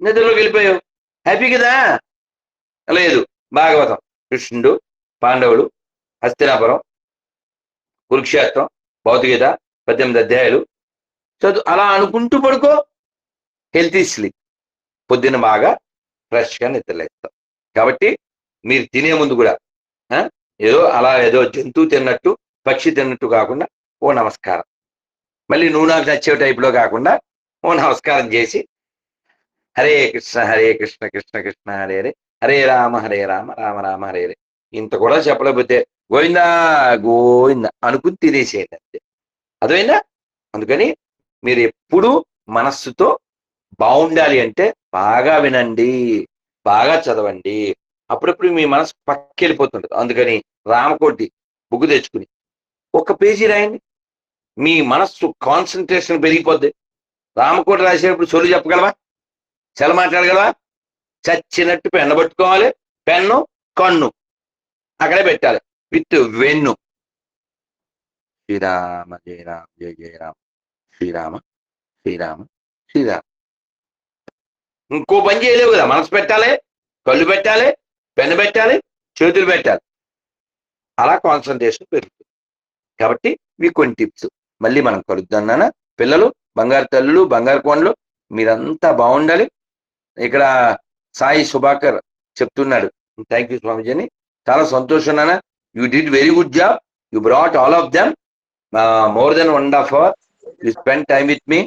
నిద్రలోకి వెళ్ళిపోయావు, హ్యాపీ కదా? లేదు. భాగవతం, కృష్ణుడు, పాండవులు, హస్తినాపురం, కురుక్షేత్రం, భౌతికత, 18 అధ్యాయాలు చదువు. అలా అనుకుంటూ పడుకో, హెల్తీ స్లీప్. పొద్దున్న బాగా ఫ్రెష్గా నిద్రలేస్తాం. కాబట్టి మీరు తినే ముందు కూడా ఏదో జంతువు తిన్నట్టు, పక్షి తిన్నట్టు కాకుండా ఓ నమస్కారం, మళ్ళీ నువ్వు నాకు నచ్చే టైప్లో కాకుండా ఓ నమస్కారం చేసి హరే కృష్ణ హరే కృష్ణ కృష్ణ కృష్ణ హరే హరే, హరే రామ రామ రామ హరే హరే. ఇంత కూడా చెప్పలేకపోతే గోవిందా గోవిందా అనుకుని తినేసేయండి అంతే. అర్థమైందా? అందుకని మీరు ఎప్పుడూ మనస్సుతో బాగుండాలి అంటే బాగా వినండి, బాగా చదవండి. అప్పుడప్పుడు మీ మనసు పక్కెళ్ళిపోతుంటుంది. అందుకని రామకోటి బుక్ తెచ్చుకుని 1 పేజీ రాయండి, మీ మనస్సు కాన్సన్ట్రేషన్ పెరిగిపోద్ది. రామకోటి రాసేటప్పుడు సొల్లు చెప్పగలవా? సెల మాట్లాడగలవా? చచ్చినట్టు పెన్ను పట్టుకోవాలి, పెన్ను కన్ను అక్కడే పెట్టాలి, విత్ వెన్ను. శ్రీరామ జయ రామ జయ జయ రామ, శ్రీరామ శ్రీరామ శ్రీరామ. ఇంకో పని చేయలేవు కదా, మనసు పెట్టాలి, కళ్ళు పెట్టాలి, పెన్ను పెట్టాలి, చేతులు పెట్టాలి. అలా కాన్సన్ట్రేషన్ పెరుగుతుంది. కాబట్టి ఇవి కొన్ని టిప్స్. మళ్ళీ మనం కలుద్దాం నాన్న. పిల్లలు, బంగారు తల్లులు, బంగారు కోణలు, మీరంతా బాగుండాలి. ఇక్కడ సాయి సుభాకర్ చెప్తున్నాడు, థ్యాంక్ యూ స్వామిజీ అని. చాలా సంతోషం నాన్న. You did very good job. You brought all of them more than 1.5 hours. You spend time with me.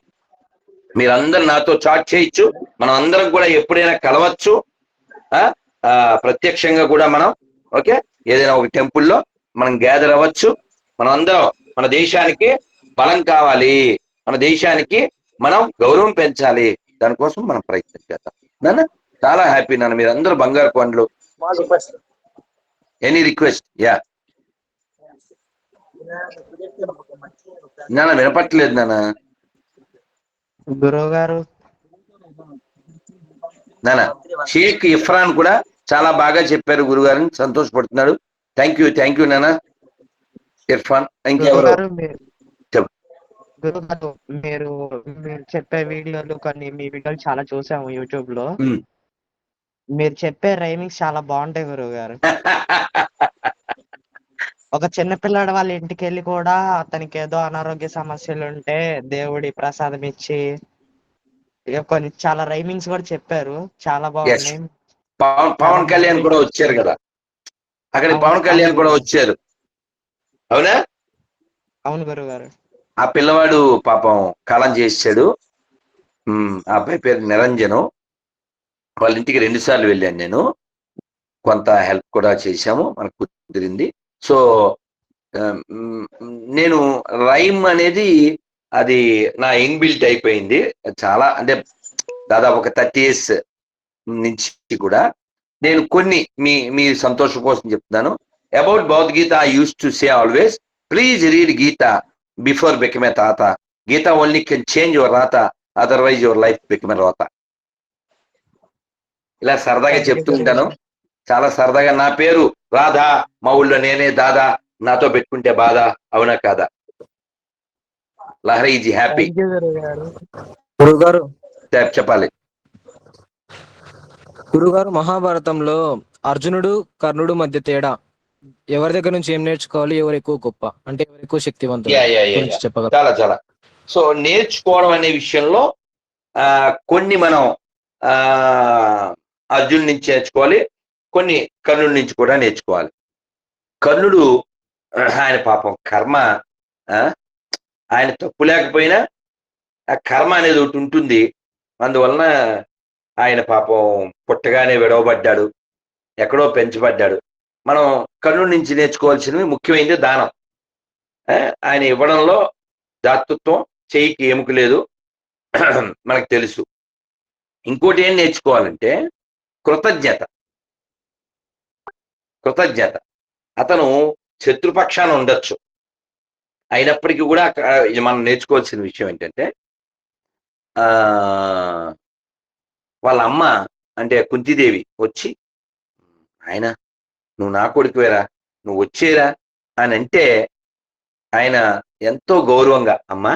మీరందరూ నాతో చాట్ చేయొచ్చు, మనం అందరం కూడా ఎప్పుడైనా కలవచ్చు, ప్రత్యక్షంగా కూడా మనం ఓకే ఏదైనా ఒక టెంపుల్లో మనం గ్యాదర్ అవ్వచ్చు. మనం అందరం మన దేశానికి బలం కావాలి, మన దేశానికి మనం గౌరవం పెంచాలి, దానికోసం మనం ప్రయత్నం చేద్దాం నాన్న. చాలా హ్యాపీ నాన్న, మీరు అందరూ బంగారు కొండలు, Small request. Any request? Yeah, నాన్న వినపట్లేదు నాన్న. గురువు గారు నాన్న షేక్ ఇఫ్రాన్ కూడా చాలా బాగా చెప్పారు గురుగారిని, సంతోషపడుతున్నాడు. థ్యాంక్ యూ నాన్న ఇర్ఫాన్. ఇంకెవరు? చెప్పు. గురువు గారు మీరు మీరు చెప్పే వీడియోలు కొన్ని మీ వీడియోలు చాలా చూసాము యూట్యూబ్ లో. మీరు చెప్పే రైమింగ్స్ చాలా బాగుంటాయి గురువు గారు. ఒక చిన్న పిల్లాడు వాళ్ళ ఇంటికి వెళ్ళి కూడా అతనికి ఏదో అనారోగ్య సమస్యలు ఉంటే దేవుడి ప్రసాదం ఇచ్చి ఇక కొన్ని చాలా రైమింగ్స్ కూడా చెప్పారు, చాలా బాగున్నాయి. పవన్ కళ్యాణ్ కూడా వచ్చారు కదా అక్కడికి, పవన్ కళ్యాణ్ కూడా వచ్చారు, అవునా? అవును గురువు గారు. ఆ పిల్లవాడు పాపం కాలం చేసాడు. ఆ అబ్బాయి పేరు నిరంజను. వాళ్ళ ఇంటికి 2 సార్లు వెళ్ళాను నేను, కొంత హెల్ప్ కూడా చేశాము, మనకు కుదిరింది. సో నేను రైమ్ అనేది అది నా ఇన్బిల్ట్ అయిపోయింది. చాలా అంటే దాదాపు ఒక 30 years నుంచి కూడా నేను కొన్ని మీ సంతోషం కోసం చెప్తున్నాను. About Bhagavad Gita I use to say always, please read Gita before become a thatha. Gita only can change your raatha, otherwise your life become a rotha. ఇలా సరదాగా చెప్తూ ఉంటాను, చాలా సరదాగా. నా పేరు రాధా, మా ఊళ్ళో నేనే దాదా, నాతో పెట్టుకుంటే బాధ, అవునా కాదా? Lahari is happy. గురుగారు చెప్పాలి. గురుగారు, మహాభారతంలో అర్జునుడు కర్ణుడు మధ్య తేడా, ఎవరి దగ్గర నుంచి ఏం నేర్చుకోవాలి, ఎవరు ఎక్కువ గొప్ప అంటే ఎవరు ఎక్కువ శక్తివంతులు గురించి చెప్పగలరు? చాలా. సో నేర్చుకోవడం అనే విషయంలో కొన్ని మనం అర్జున్ నుంచి నేర్చుకోవాలి, కొన్ని కర్ణుడి నుంచి కూడా నేర్చుకోవాలి. కర్ణుడు ఆయన పాపం కర్మ, ఆయన తప్పు లేకపోయినా ఆ కర్మ అనేది ఒకటి ఉంటుంది. అందువలన ఆయన పాపం పుట్టగానే విడవబడ్డాడు, ఎక్కడో పెంచబడ్డాడు. మనం కర్ణుడి నుంచి నేర్చుకోవాల్సినవి ముఖ్యమైనది దానం. ఆయన ఇవ్వడంలో దాతృత్వం, చేయికి ఎముక లేదు, మనకు తెలుసు. ఇంకోటి ఏం నేర్చుకోవాలంటే కృతజ్ఞత. అతను శత్రుపక్షాన ఉండొచ్చు, అయినప్పటికీ కూడా మనం నేర్చుకోవాల్సిన విషయం ఏంటంటే వాళ్ళ అమ్మ అంటే కుంతిదేవి వచ్చి, ఆయన నువ్వు నా కొడుకువేరా, నువ్వు వచ్చేరా అని అంటే ఆయన ఎంతో గౌరవంగా, అమ్మా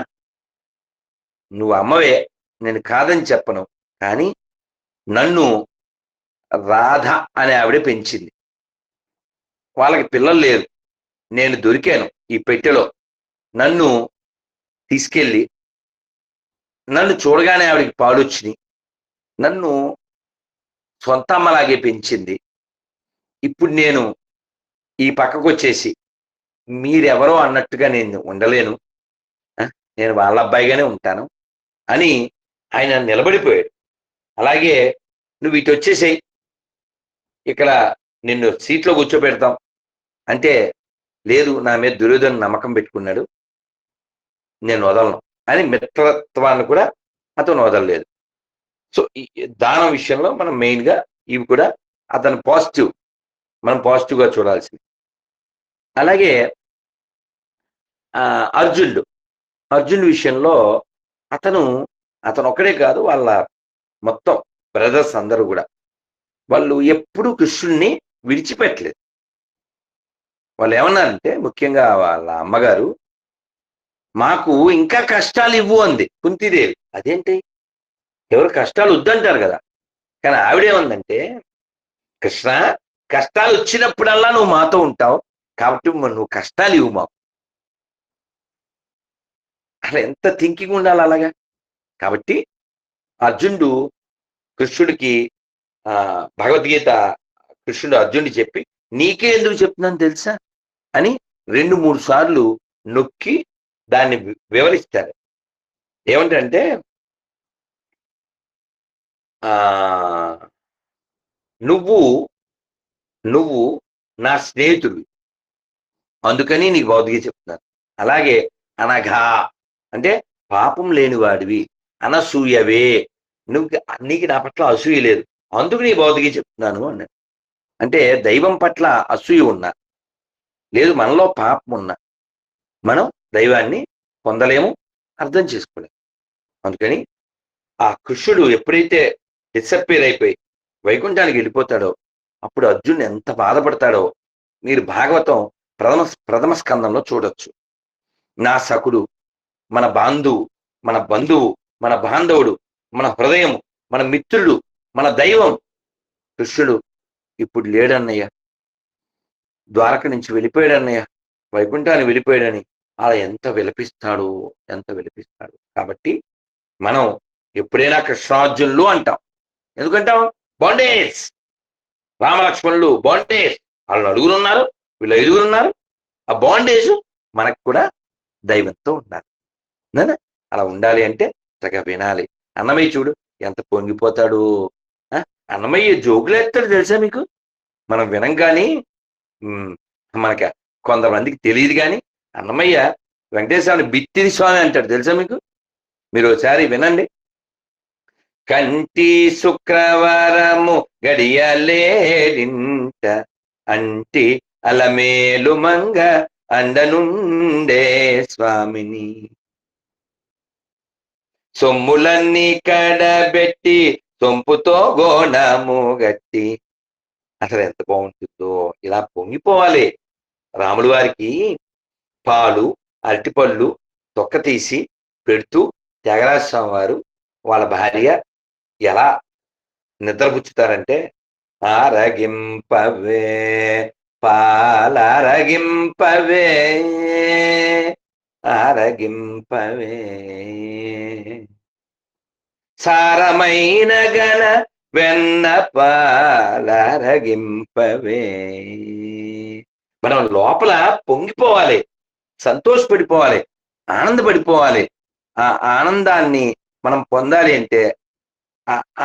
నువ్వు అమ్మవే, నేను కాదని చెప్పను, కానీ నన్ను రాధ అనే ఆవిడ పెంచింది, వాళ్ళకి పిల్లలు లేరు, నేను దొరికాను ఈ పెట్టెలో, నన్ను తీసుకెళ్ళి నన్ను చూడగానే ఆవిడకి పాడొచ్చినాయి, నన్ను సొంత అమ్మలాగే పెంచింది. ఇప్పుడు నేను ఈ పక్కకు వచ్చేసి మీరెవరో అన్నట్టుగా నేను ఉండలేను, నేను వాళ్ళ అబ్బాయిగానే ఉంటాను అని ఆయన నిలబడిపోయాడు. అలాగే నువ్వు ఇటు వచ్చేసేయి, ఇక్కడ నిన్ను సీట్లో కూర్చోబెడతాం అంటే, లేదు నా మీద దుర్యోధన నమ్మకం పెట్టుకున్నాడు, నేను వదలను అని మిత్రత్వాన్ని కూడా అతను వదలలేదు. సో ఈ దానం విషయంలో మనం మెయిన్గా ఇవి కూడా అతను పాజిటివ్, మనం పాజిటివ్గా చూడాల్సింది. అలాగే అర్జున్ విషయంలో అతను ఒక్కడే కాదు, వాళ్ళ మొత్తం బ్రదర్స్ అందరూ కూడా వాళ్ళు ఎప్పుడూ కృష్ణుణ్ణి విడిచిపెట్టలేదు. వాళ్ళు ఏమన్నారంటే, ముఖ్యంగా వాళ్ళ అమ్మగారు, మాకు ఇంకా కష్టాలు ఇవ్వు అంది కుంతిదేవి. అదేంటి, ఎవరు కష్టాలు వద్దంటారు కదా, కానీ ఆవిడేమందంటే, కృష్ణ కష్టాలు వచ్చినప్పుడల్లా నువ్వు మాతో ఉంటావు కాబట్టి నువ్వు కష్టాలు ఇవ్వు మాకు. అసలు ఎంత థింకింగ్ ఉండాలి అలాగా. కాబట్టి అర్జునుడు కృష్ణుడికి భగవద్గీత కృష్ణుడు అర్జునుడికి చెప్పి, నీకే ఎందుకు చెప్తున్నాను తెలుసా అని 2-3 సార్లు నొక్కి దాన్ని వివరిస్తారు. ఏమంటే నువ్వు నా స్నేహితుడు, అందుకని నీకు భగవద్గీత చెప్తున్నాను. అలాగే అనఘా అంటే పాపం లేనివాడివి, అనసూయవే, నీకు నా పట్ల అసూయ లేదు, అందుకు నీ భగవద్గీత చెప్తున్నాను అన్నాడు. అంటే దైవం పట్ల అసూయ ఉన్నా, లేదు మనలో పాపం ఉన్నా మనం దైవాన్ని పొందలేము, అర్థం చేసుకోలేము. అందుకని ఆ కృష్ణుడు ఎప్పుడైతే డిసప్పేర్ అయిపోయి వైకుంఠానికి వెళ్ళిపోతాడో అప్పుడు అర్జునుడు ఎంత బాధపడతాడో మీరు భాగవతం ప్రథమ స్కందంలో చూడొచ్చు. నా సకుడు, మన బంధువు, మన బాంధవుడు, మన హృదయం, మన మిత్రుడు, మన దైవం కృష్ణుడు ఇప్పుడు లేడన్నయ్య, ద్వారక నుంచి వెళ్ళిపోయాడన్నయ్య, వైకుంఠాన్ని వెళ్ళిపోయాడని అలా ఎంత విలపిస్తాడు. కాబట్టి మనం ఎప్పుడైనా కృష్ణార్జునులు అంటాం. ఎందుకంటాం? బాండేజ్. రామలక్ష్మణులు బాండేజ్. వాళ్ళు 9 ఉన్నారు, వీళ్ళు 5 ఉన్నారు. ఆ బాండేజ్ మనకు కూడా దైవంతో ఉండాలి. అలా ఉండాలి అంటే చక్కగా వినాలి. అన్నమయ్య చూడు ఎంత పొంగిపోతాడు. అన్నమయ్య జోకులేస్తాడు తెలుసా మీకు? మనం వినం కానీ మనకి కొంతమందికి తెలియదు కానీ అన్నమయ్య వెంకటేశ్వర బిత్తిరి స్వామి అంటాడు తెలుసా మీకు? మీరు ఒకసారి వినండి. కంటి శుక్రవారము గడియలేడింట అంటి అలమేలు మంగ అండనుండే స్వామిని సొమ్ములన్నీ కడబెట్టి సొంపుతో గోణము గట్టి. అసలు ఎంత బాగుంటుందో. ఇలా పొంగిపోవాలి. రాముడు వారికి పాలు, అరటిపళ్ళు తొక్క తీసి పెడుతూ త్యాగరాజ స్వామి వారు వాళ్ళ భార్య ఎలా నిద్రపుచ్చుతారంటే, ఆరగింపవే పాలరగింపవే ఆరగింపవే సారమైన గణ వెన్న పాలరగింపవే. మనం లోపల పొంగిపోవాలి, సంతోషపడిపోవాలి, ఆనందపడిపోవాలి. ఆ ఆనందాన్ని మనం పొందాలి అంటే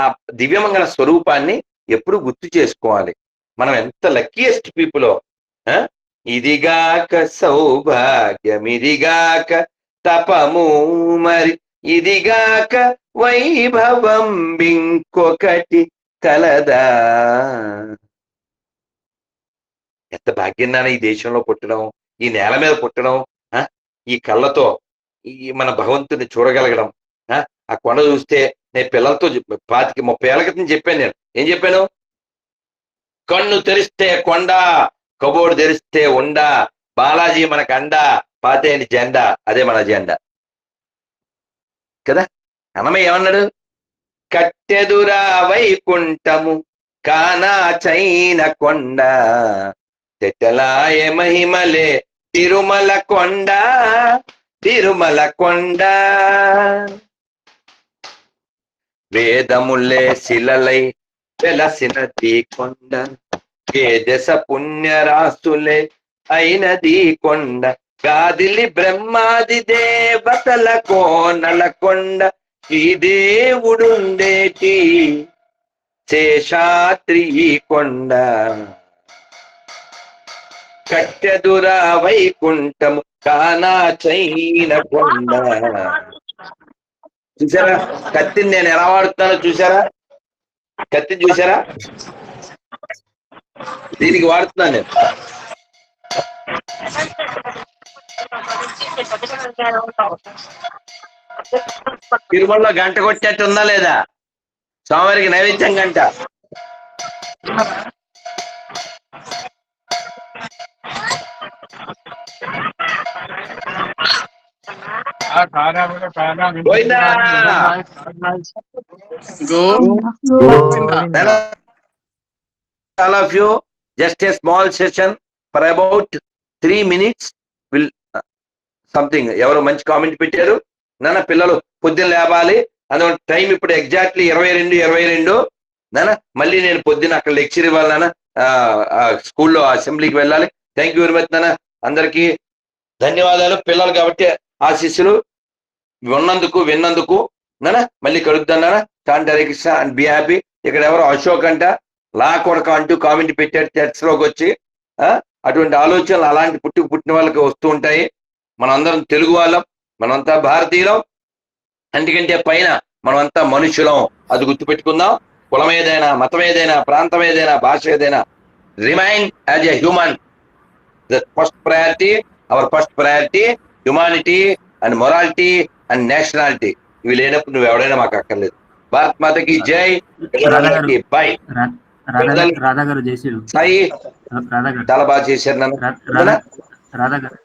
ఆ దివ్యమంగళ స్వరూపాన్ని ఎప్పుడు గుర్తు చేసుకోవాలి. మనం ఎంత లక్కీయెస్ట్ పీపుల్. ఇదిగాక సౌభాగ్యం, ఇదిగాక తపము, మరి ఇదిగాక వైభవం ఇంకొకటి కలదా. ఎంత భాగ్యం నాన్న ఈ దేశంలో పుట్టడం, ఈ నేల మీద పుట్టడం, ఈ కళ్ళతో ఈ మన భగవంతుని చూడగలగడం. ఆ కొండ చూస్తే నేను పిల్లలతో 25-30 ఏళ్ల క్రితం చెప్పాను. నేను ఏం చెప్పాను? కన్ను తెరిస్తే కొండ, కబోర్డు తెరిస్తే ఉండ, బాలాజీ మనకు అండ, పాతేని జెండా, అదే మన జెండా కదా. అన్నమయ్య ఏమన్నాడు? కట్టెదురా వైకుంఠము కానా చైన కొండ, తెట్టలాయ మహిమలే తిరుమల కొండ, తిరుమల కొండ. వేదములే శిలలై వెలసినది కొండ, ఏ దశ పుణ్యరాసులే అయినది కొండ, గాదిలి బ్రహ్మాది దేవతల కోనల కొండ, ఈ దేవుడుండేటి శేషాద్రి కొండ. కట్టెదురా వైకుంఠము కానా చైన కొండ. చూసారా కత్తిని నేను ఎలా వాడుతానో? చూసారా కత్తిని? చూసారా? దీనికి వాడుతున్నాను నేను. తిరుమలలో గంట కొట్టేట్టు ఉందా లేదా? స్వామివారికి నైవేద్యం గంట. All of you, just a small session for about 3 minutes will something. ఎవరు మంచి కామెంట్ పెట్టారు? నాన్న పిల్లలు పొద్దున్న లేవాలి, అందువల్ల టైం ఇప్పుడు ఎగ్జాక్ట్లీ 22 నాన్న. మళ్ళీ నేను పొద్దున్న అక్కడ లెక్చర్ ఇవ్వాలి నాన్న, స్కూల్లో అసెంబ్లీకి వెళ్ళాలి. థ్యాంక్ యూ వెరీ మచ్ నాన్న. అందరికీ ధన్యవాదాలు. పిల్లలు కాబట్టి ఆశీస్సులు విన్నందుకు నాన్న. మళ్ళీ కలుద్దాం నాన్న. Tan Hare Krishna and be happy. ఇక్కడ ఎవరు అశోక్ అంట లా కొడక అంటూ కామెంట్ పెట్టాడు చర్చలోకి వచ్చి. అటువంటి ఆలోచనలు అలాంటి పుట్టిన వాళ్ళకి వస్తూ ఉంటాయి. మనందరం తెలుగు వాళ్ళం, మనమంతా భారతీయులం, అందుకంటే పైన మనమంతా మనుషులం. అది గుర్తుపెట్టుకుందాం. కులం ఏదైనా, మతం ఏదైనా, ప్రాంతం ఏదైనా, భాష ఏదైనా remain as a human. The first priority, our first priority humanity and morality and nationality. ఇవి లేనప్పుడు నువ్వు ఎవడైనా మాకు అక్కర్లేదు. భారత్ మాతకి జై. బై. రాధా గారు జై శ్రీరామ్. సాయి రాధా గారు చాలా బాగా చేశారు నన్ను. రాధా గారు